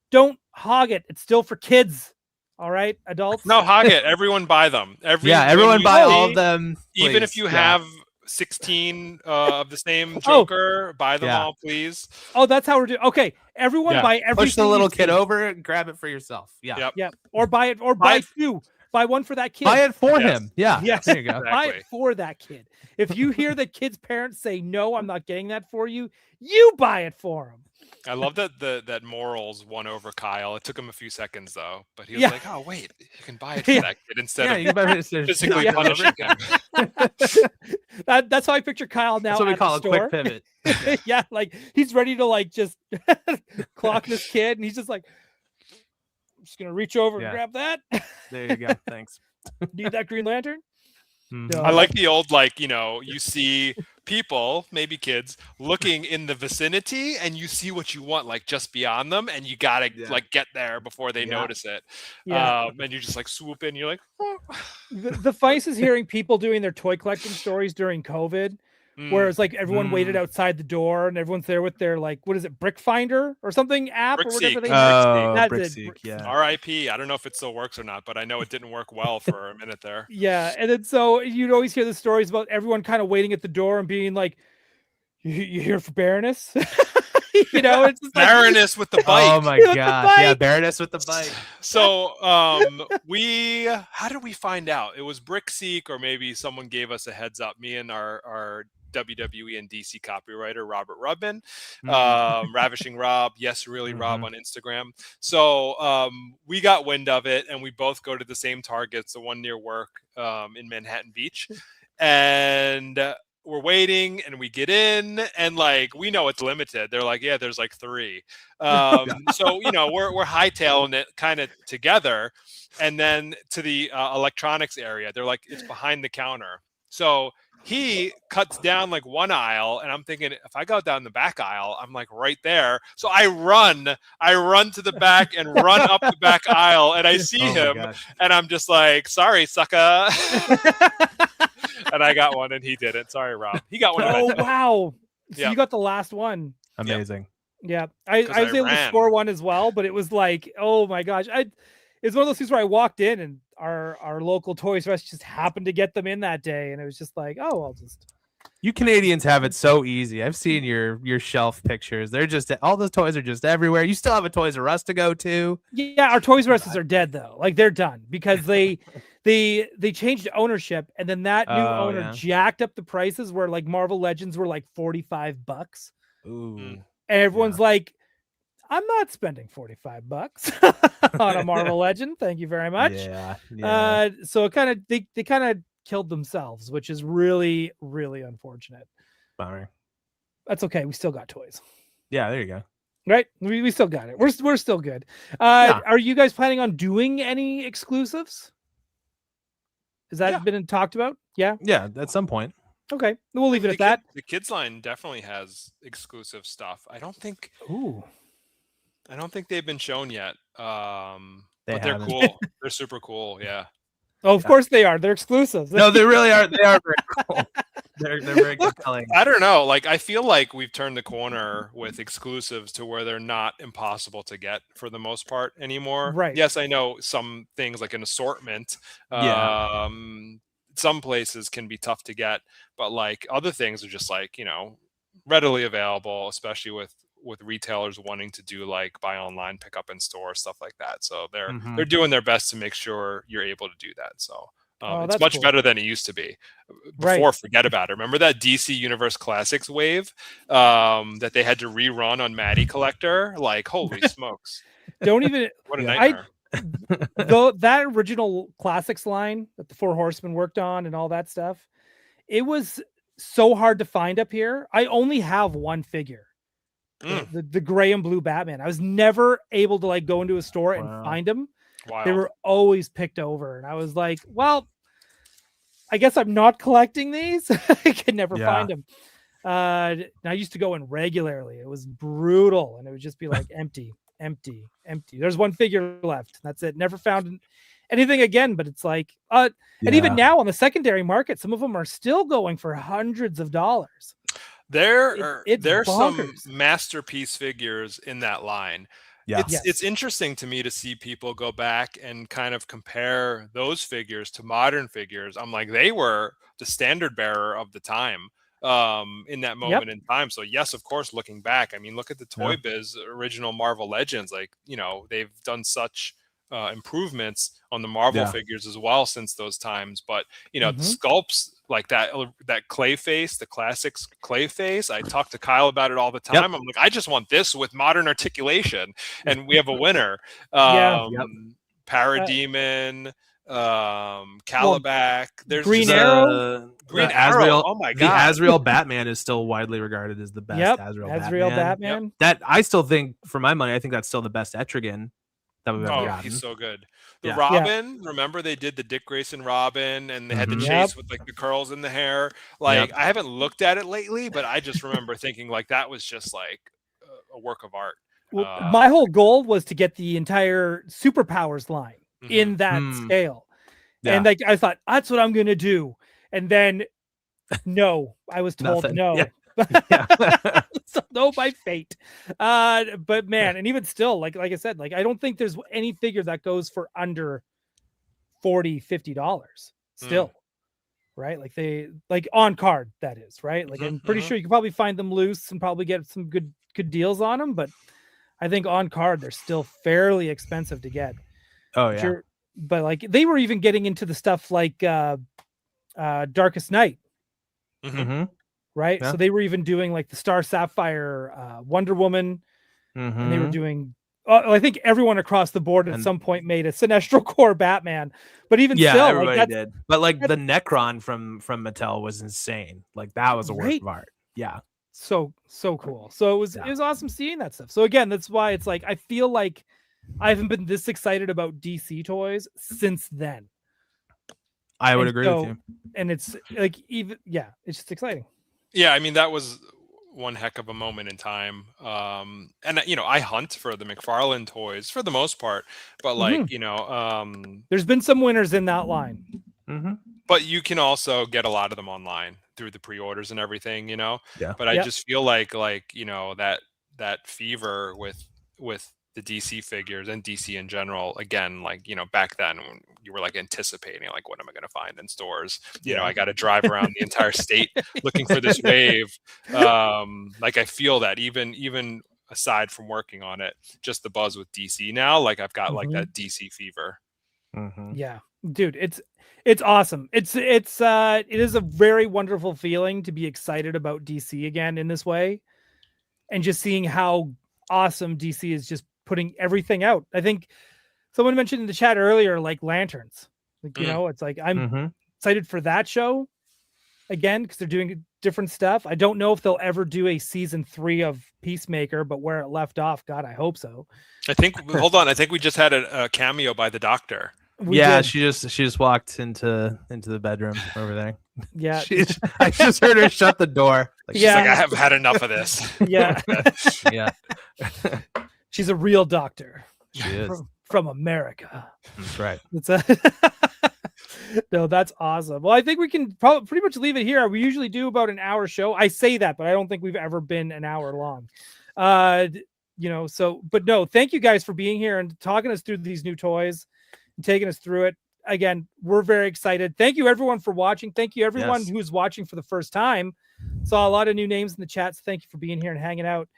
don't hog it. It's still for kids. All right, adults. No, hog it. Everyone buy them. Everyone buy all of them. Please. Even if you have 16 of the same Joker, buy them all, please. Oh, that's how we're doing. Okay, everyone buy everything. Push the little kid over and grab it for yourself. Yeah. Yep. Or buy it, or buy two. Buy one for that kid. Buy it for him. Yeah. Yes. There you go. Exactly. Buy it for that kid. If you hear the kid's parents say, no, I'm not getting that for you, you buy it for him. I love that that morals won over Kyle. It took him a few seconds though, but he was like, "Oh wait, you can buy it for that kid instead of physically punishing him." That's how I picture Kyle now. That's what we call a quick pivot. Yeah, like he's ready to like just clock this kid, and he's just like, "I'm just gonna reach over and grab that." There you go. Thanks. Need that Green Lantern? No. I like the old, you see people, maybe kids, looking in the vicinity, and you see what you want, like just beyond them, and you gotta get there before they notice it. And you just like swoop in. You're like, oh. The Vice is hearing people doing their toy collecting stories during COVID. Where it's like everyone waited outside the door and everyone's there with their what is it, Brick Finder or something app or whatever they Brickseek, yeah. R.I.P. I don't know if it still works or not, but I know it didn't work well for a minute there. Yeah, and then so you'd always hear the stories about everyone kind of waiting at the door and being like, "You here for Baroness?" It's just Baroness with the bike. Oh my god, yeah, Baroness with the bike. So, how did we find out? It was Brickseek, or maybe someone gave us a heads up. Me and our WWE and DC copywriter Robert Rubin, Mm. Ravishing Rob, yes, really Rob on Instagram. So we got wind of it, and we both go to the same Targets, the one near work in Manhattan Beach, and we're waiting, and we get in, and like we know it's limited. They're like, yeah, there's like 3. So we're hightailing it kind of together, and then to the electronics area, they're like, it's behind the counter. So he cuts down like one aisle, and I'm thinking, if I go down the back aisle, I'm like right there. So I run to the back and run up the back aisle, and I see him, and I'm just like, sorry, sucker. And I got one, and he didn't. Sorry, Rob. He got one. Oh, wow. So Yep. you got the last one. Amazing. Yeah. I was able to score one as well, but it was like, oh my gosh. It's one of those things where I walked in, and our local Toys R Us just happened to get them in that day. And it was just like, oh, I'll just. You Canadians have it so easy. I've seen your shelf pictures. They're just, all those toys are just everywhere. You still have a Toys R Us to go to. Yeah, our Toys R Us are dead though. Like they're done because they changed ownership, and then that new owner jacked up the prices where like Marvel Legends were like $45. Ooh. And everyone's like, I'm not spending $45 on a Marvel Legend. Thank you very much. Yeah. So it kind of they kind of killed themselves, which is really, really unfortunate. Bummer. That's okay. We still got toys. Yeah, there you go. Right? We still got it. We're still good. Are you guys planning on doing any exclusives? Has that been talked about? Yeah. Yeah, at some point. Okay. We'll leave it at that. The kids line definitely has exclusive stuff. I don't think they've been shown yet. But they're cool. They're super cool. Yeah. Oh, of course they are. They're exclusives. No, they really are. They are very cool. They're very compelling. I don't know. Like, I feel like we've turned the corner with exclusives to where they're not impossible to get for the most part anymore. Right. Yes, I know some things like an assortment. Some places can be tough to get, but like other things are just like, readily available, especially with retailers wanting to do like buy online, pick up in store, stuff like that. So they're doing their best to make sure you're able to do that. So it's much better than it used to be before. Right. Forget about it. Remember that DC Universe Classics wave that they had to rerun on Matty Collector? Like, holy smokes. Don't even. What a nightmare. Though that original Classics line that the Four Horsemen worked on and all that stuff, it was so hard to find up here. I only have one figure. The gray and blue Batman. I was never able to like go into a store and find them. They were always picked over, and I was like, well, I guess I'm not collecting these. I could never find them. And I used to go in regularly. It was brutal, and it would just be like empty. There's one figure left. That's it. Never found anything again. But it's like, and even now on the secondary market, some of them are still going for hundreds of dollars. There's some masterpiece figures in that line. Yeah. It's interesting to me to see people go back and kind of compare those figures to modern figures. I'm like, they were the standard bearer of the time in that moment in time. So yes, of course, looking back, I mean, look at the Toy Biz original Marvel Legends. Like, they've done such improvements on the Marvel figures as well since those times. But the sculpts like that clay face, the classics clay face, I talk to Kyle about it all the time. I'm like, I just want this with modern articulation, and we have a winner. Parademon, Calabac, there's Green Arrow. Green Arrow. Oh my god, the Azrael Batman is still widely regarded as the best Azrael Batman. That I still think, for my money, I think that's still the best Etrigan that we've ever gotten. He's so good. The Robin, remember they did the Dick Grayson Robin, and they had the chase with like the curls in the hair. Like, I haven't looked at it lately, but I just remember thinking like that was just like a work of art. Well, my whole goal was to get the entire Superpowers line in that scale. And like, I thought, that's what I'm going to do. And then, no, I was told no. So no, by fate. But man, and even still, like I said, like I don't think there's any figure that goes for under $40-$50 still. Right? Like they like on card, that is, right? Like I'm pretty sure you can probably find them loose and probably get some good deals on them, but I think on card they're still fairly expensive to get. Oh yeah. Sure. But like they were even getting into the stuff like Darkest Night. right? Yeah. So they were even doing like the Star Sapphire Wonder Woman, and they were doing. I think everyone across the board at some point made a Sinestro Corps Batman, but even still, like everybody did. But like the Necron from Mattel was insane. Like that was a work of art. Yeah. So cool. So it was awesome seeing that stuff. So again, that's why it's like I feel like I haven't been this excited about DC toys since then. I would agree with you. And it's like it's just exciting. Yeah, I mean that was one heck of a moment in time. And I hunt for the McFarlane toys for the most part, but like there's been some winners in that line. But you can also get a lot of them online through the pre-orders and everything, Yeah. But I just feel like that fever with the DC figures and DC in general, again, like, back then when you were like anticipating, like, what am I going to find in stores? I got to drive around the entire state looking for this wave. Like I feel that even aside from working on it, just the buzz with DC now, like I've got like that DC fever. Yeah, dude, it's awesome. It is a very wonderful feeling to be excited about DC again in this way, and just seeing how awesome DC is just putting everything out. I think someone mentioned in the chat earlier, like Lanterns, like, it's like, I'm excited for that show again, because they're doing different stuff. I don't know if they'll ever do a season 3 of Peacemaker, but where it left off, God, I hope so. I think we just had a cameo by the Doctor. We did. she just walked into the bedroom over there. Yeah. I just heard her shut the door. She's like, I have had enough of this. Yeah. Yeah. She's a real doctor. She is. From America. That's right. No, that's awesome. Well, I think we can probably pretty much leave it here. We usually do about an hour show. I say that, but I don't think we've ever been an hour long. But no, thank you guys for being here and talking us through these new toys and taking us through it. Again, we're very excited. Thank you everyone for watching. Thank you everyone who's watching for the first time. Saw a lot of new names in the chat. So thank you for being here and hanging out.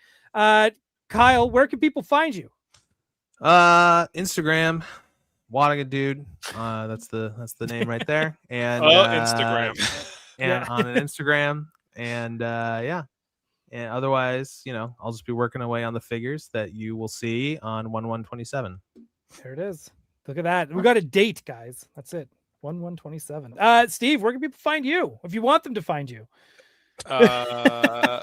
Kyle, where can people find you? Instagram, Wlodyga dude. That's the name right there. And Instagram. And on an Instagram. And and otherwise, I'll just be working away on the figures that you will see on 1/1/27. There it is. Look at that. We got a date, guys. That's it. 1/1/27. Steve, where can people find you if you want them to find you? I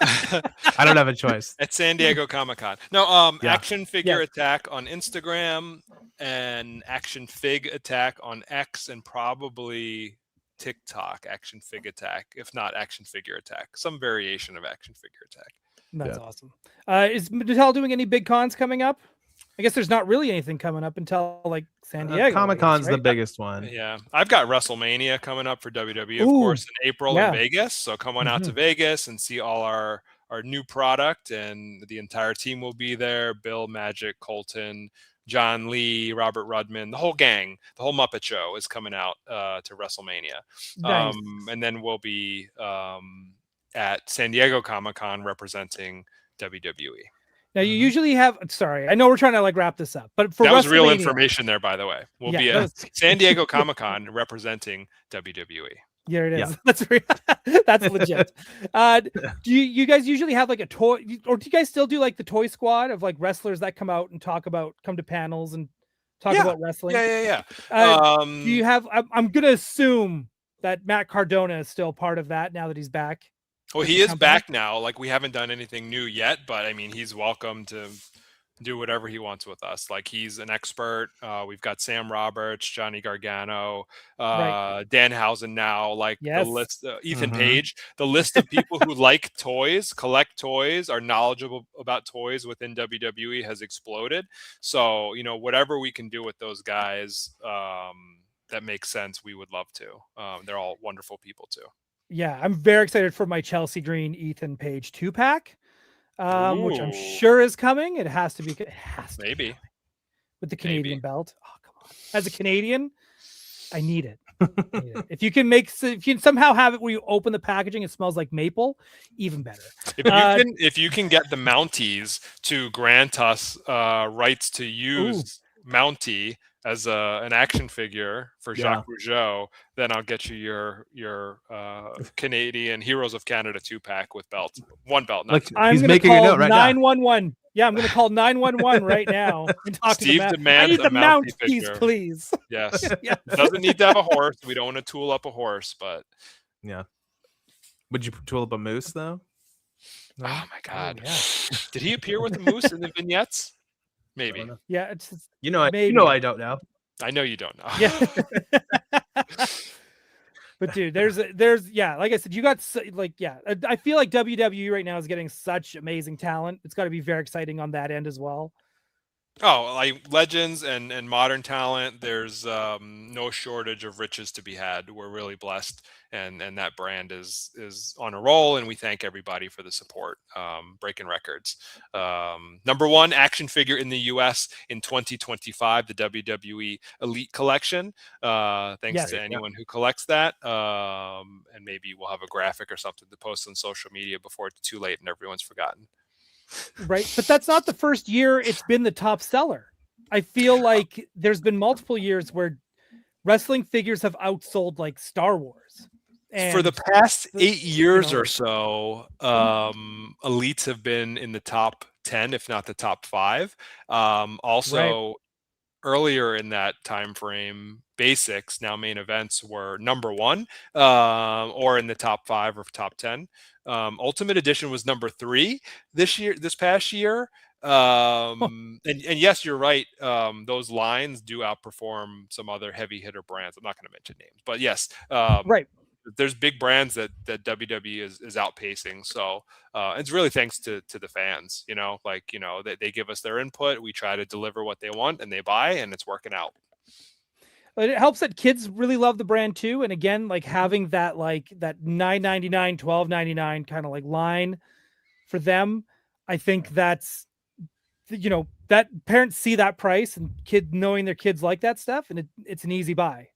don't have a choice. At San Diego Comic-Con. No, Action Figure Yeah. Attack on Instagram and Action Fig Attack on X and probably TikTok, Action Fig Attack, if not Action Figure Attack, some variation of Action Figure Attack. That's awesome. Is Mattel doing any big cons coming up? I guess there's not really anything coming up until like San Diego. Comic-Con's right? the biggest one. Yeah, I've got WrestleMania coming up for WWE, of course, in April in Vegas. So come on out to Vegas and see all our new product, and the entire team will be there. Bill, Magic, Colton, John Lee, Robert Rudman, the whole gang, the whole Muppet Show is coming out to WrestleMania. Nice. And then we'll be at San Diego Comic-Con representing WWE. Now you usually have. Sorry, I know we're trying to like wrap this up, but for that was real WrestleMania- information there, by the way. We'll be that at was- San Diego Comic-Con representing WWE. There it is. Yeah. That's legit. Do you guys usually have like a toy, or do you guys still do like the toy squad of like wrestlers that come out and come to panels and talk about wrestling? Yeah. Do you have? I'm gonna assume that Matt Cardona is still part of that now that he's back. Well, he is back now. Like, we haven't done anything new yet, but I mean, he's welcome to do whatever he wants with us. Like, he's an expert. We've got Sam Roberts, Johnny Gargano, Danhausen now, like the list, Ethan Page, the list of people who like toys, collect toys, are knowledgeable about toys within WWE has exploded. So, whatever we can do with those guys that makes sense, we would love to. They're all wonderful people too. Yeah, I'm very excited for my Chelsea Green Ethan Page 2-pack, which I'm sure is coming. It has to be. Maybe. With the Canadian belt. Oh, come on. As a Canadian, I need it. If you can somehow have it where you open the packaging, it smells like maple, even better. If you can get the Mounties to grant us rights to use Mountie as an action figure for Yeah. Jacques Rougeau, then I'll get you your Canadian Heroes of Canada 2-pack with belts. One belt, not Look, two. I'm he's going to making a call note right now. 911. Yeah, I'm going to call 911 right now and talk Steve to the demands I need a the mount Mountie piece, figure. please. Yes. Yeah. It doesn't need to have a horse. We don't want to tool up a horse, but Yeah. Would you tool up a moose though? No? oh my God. yeah. Did he appear with a moose in the vignettes? Maybe. Yeah, it's You know, maybe. I don't know. I know you don't know. Yeah. But dude, there's yeah, like I said, you got I feel like WWE right now is getting such amazing talent. It's got to be very exciting on that end as well. Oh, like legends and modern talent, there's no shortage of riches to be had. We're really blessed, and that brand is on a roll, and we thank everybody for the support. Breaking records. Number one action figure in the US in 2025, the WWE Elite Collection. Thanks to anyone who collects that. And maybe we'll have a graphic or something to post on social media before it's too late and everyone's forgotten. Right, but that's not the first year it's been the top seller. I feel like there's been multiple years where wrestling figures have outsold like Star Wars. And for the past 8 years know, or so, elites have been in the top 10, if not the top 5. Also, earlier in that time frame, basics, now main events, were number 1 or in the top 5 or top 10. Ultimate Edition was number 3 this past year. And yes, you're right. Those lines do outperform some other heavy hitter brands. I'm not going to mention names, but yes, right. There's big brands that WWE is outpacing. So it's really thanks to the fans, they give us their input. We try to deliver what they want and they buy, and it's working out. But it helps that kids really love the brand too. And again, like having that that $9.99, $12.99 kind of like line for them, I think that's, that parents see that price and knowing their kids like that stuff, and it's an easy buy.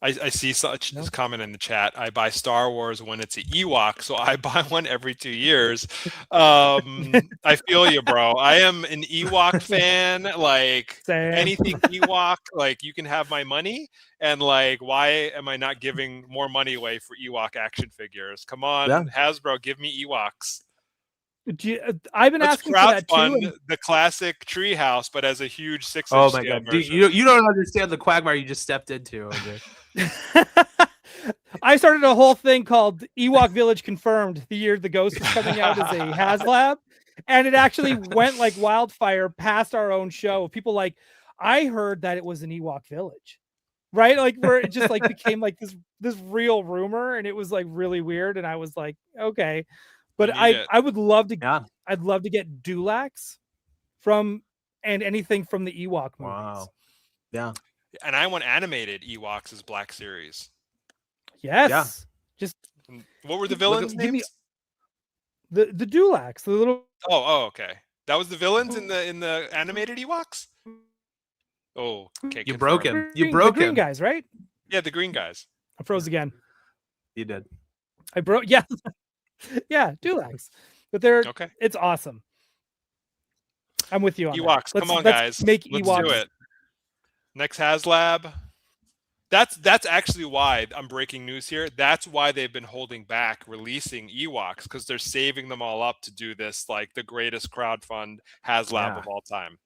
I see such this comment in the chat. I buy Star Wars when it's an Ewok, so I buy one every 2 years. I feel you, bro. I am an Ewok fan. Like Same. Anything Ewok, like you can have my money. And like, why am I not giving more money away for Ewok action figures? Come on, Hasbro, give me Ewoks. I've been asking for that too. The classic treehouse, but as a huge 6-inch. Oh my God, dude, you don't understand the quagmire you just stepped into. I started a whole thing called Ewok Village Confirmed the year the Ghost was coming out as a HasLab, and it actually went like wildfire past our own show. People like, I heard that it was an Ewok Village, right? Like where it just like became like this real rumor, and it was like really weird. And I was like, okay. But I would love to. I'd love to get Dulax and anything from the Ewok movies. Wow. Yeah. And I want animated Ewoks as Black Series. Yes. Yeah. Just what were the villains' names? The Dulax, the little. Oh, okay. That was the villains in the animated Ewoks. Oh, okay. You broke him. You broke the green him. Guys, right? Yeah, the green guys. I froze again. You did. I broke. Yeah. Yeah, Dulax. But they're okay. It's awesome. I'm with you on Ewoks. That. Come on, let's guys. Make Let's Ewoks. do it. Next HasLab. That's actually why I'm breaking news here. That's why they've been holding back releasing Ewoks, because they're saving them all up to do this, like the greatest crowdfund HasLab of all time.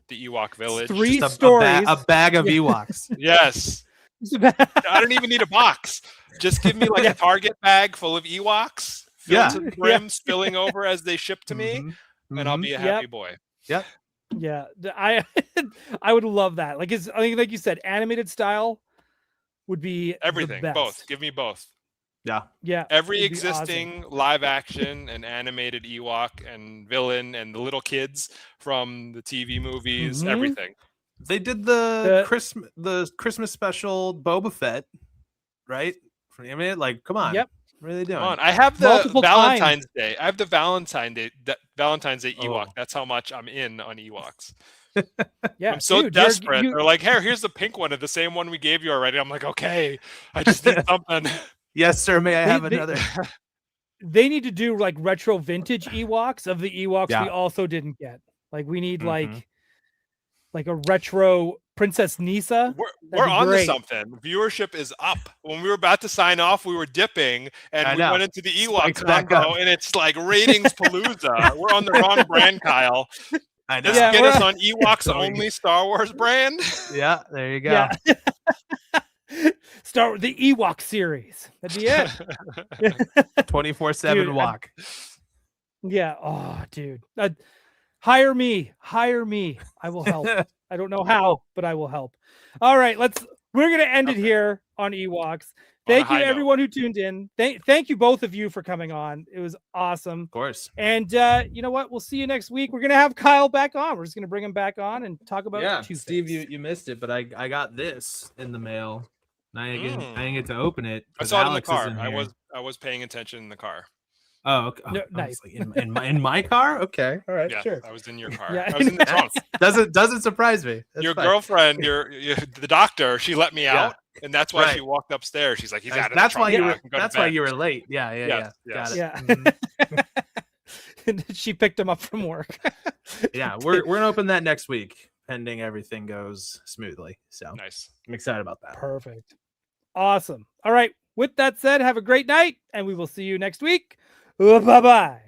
The Ewok Village. 3 stories. A bag of Ewoks. Yes. I don't even need a box. Just give me like a Target bag full of Ewoks, filled to the brim, spilling over as they ship to me, and I'll be a happy boy. Yep. Yeah, I would love that. Like, I think, like you said, animated style would be everything. The best. Both. Give me both. Yeah. Every existing live action and animated Ewok and villain and the little kids from the TV movies, everything. They did the Christmas special Boba Fett, right? I mean, like, come on. Yep. What are they doing? Come on. I have the Multiple Valentine's Day. I have the Valentine's Day Ewok. Oh. That's how much I'm in on Ewoks. Yeah, I'm so desperate. They're like, "Here, here's the pink one, of the same one we gave you already." I'm like, "Okay, I just need something." Yes, sir. May I have another? They need to do like retro vintage Ewoks of the Ewoks we also didn't get. Like we need like a retro Princess Nisa. We're be on to great. something. Viewership is up. When we were about to sign off, we were dipping, and I we know. went into the Ewok Spiked back combo, up. and it's like ratings palooza. We're on the wrong brand, Kyle. I know. Just Yeah, get we're us on- on Ewok's So we- only Star Wars brand. Yeah, there you go. Yeah. Start with the Ewok series. That'd be it. 24/7 Dude, walk. Yeah. Oh, dude. Hire me. I will help. I don't know how, but I will help. All right, we're gonna end it here on Ewoks. On a Thank you, high note. everyone who tuned in. Thank you, both of you, for coming on. It was awesome. Of course. And you know what? We'll see you next week. We're gonna have Kyle back on. We're just gonna bring him back on and talk about two Steve, things. you missed it, but I got this in the mail. And I didn't get to open it. I 'cause saw it in the Alex car. isn't I here. was paying attention in the car. Oh, okay. No, I was nice. like, in my car? Okay. All right. Yeah, Sure. I was in your car. Yeah. I was in the trunk. Doesn't surprise me. That's Your fine. girlfriend, the doctor, she let me Yeah. out, and that's why she Right. walked upstairs. She's like, he's out of That's the why trunk. you now. were. I can go to That's why bed." you were late. Yeah. Yes, Got it. Yeah. Mhm. And she picked him up from work. Yeah. We're gonna open that next week, pending everything goes smoothly. So Nice. I'm excited about that. Perfect. Awesome. All right. With that said, have a great night, and we will see you next week. Bye-bye.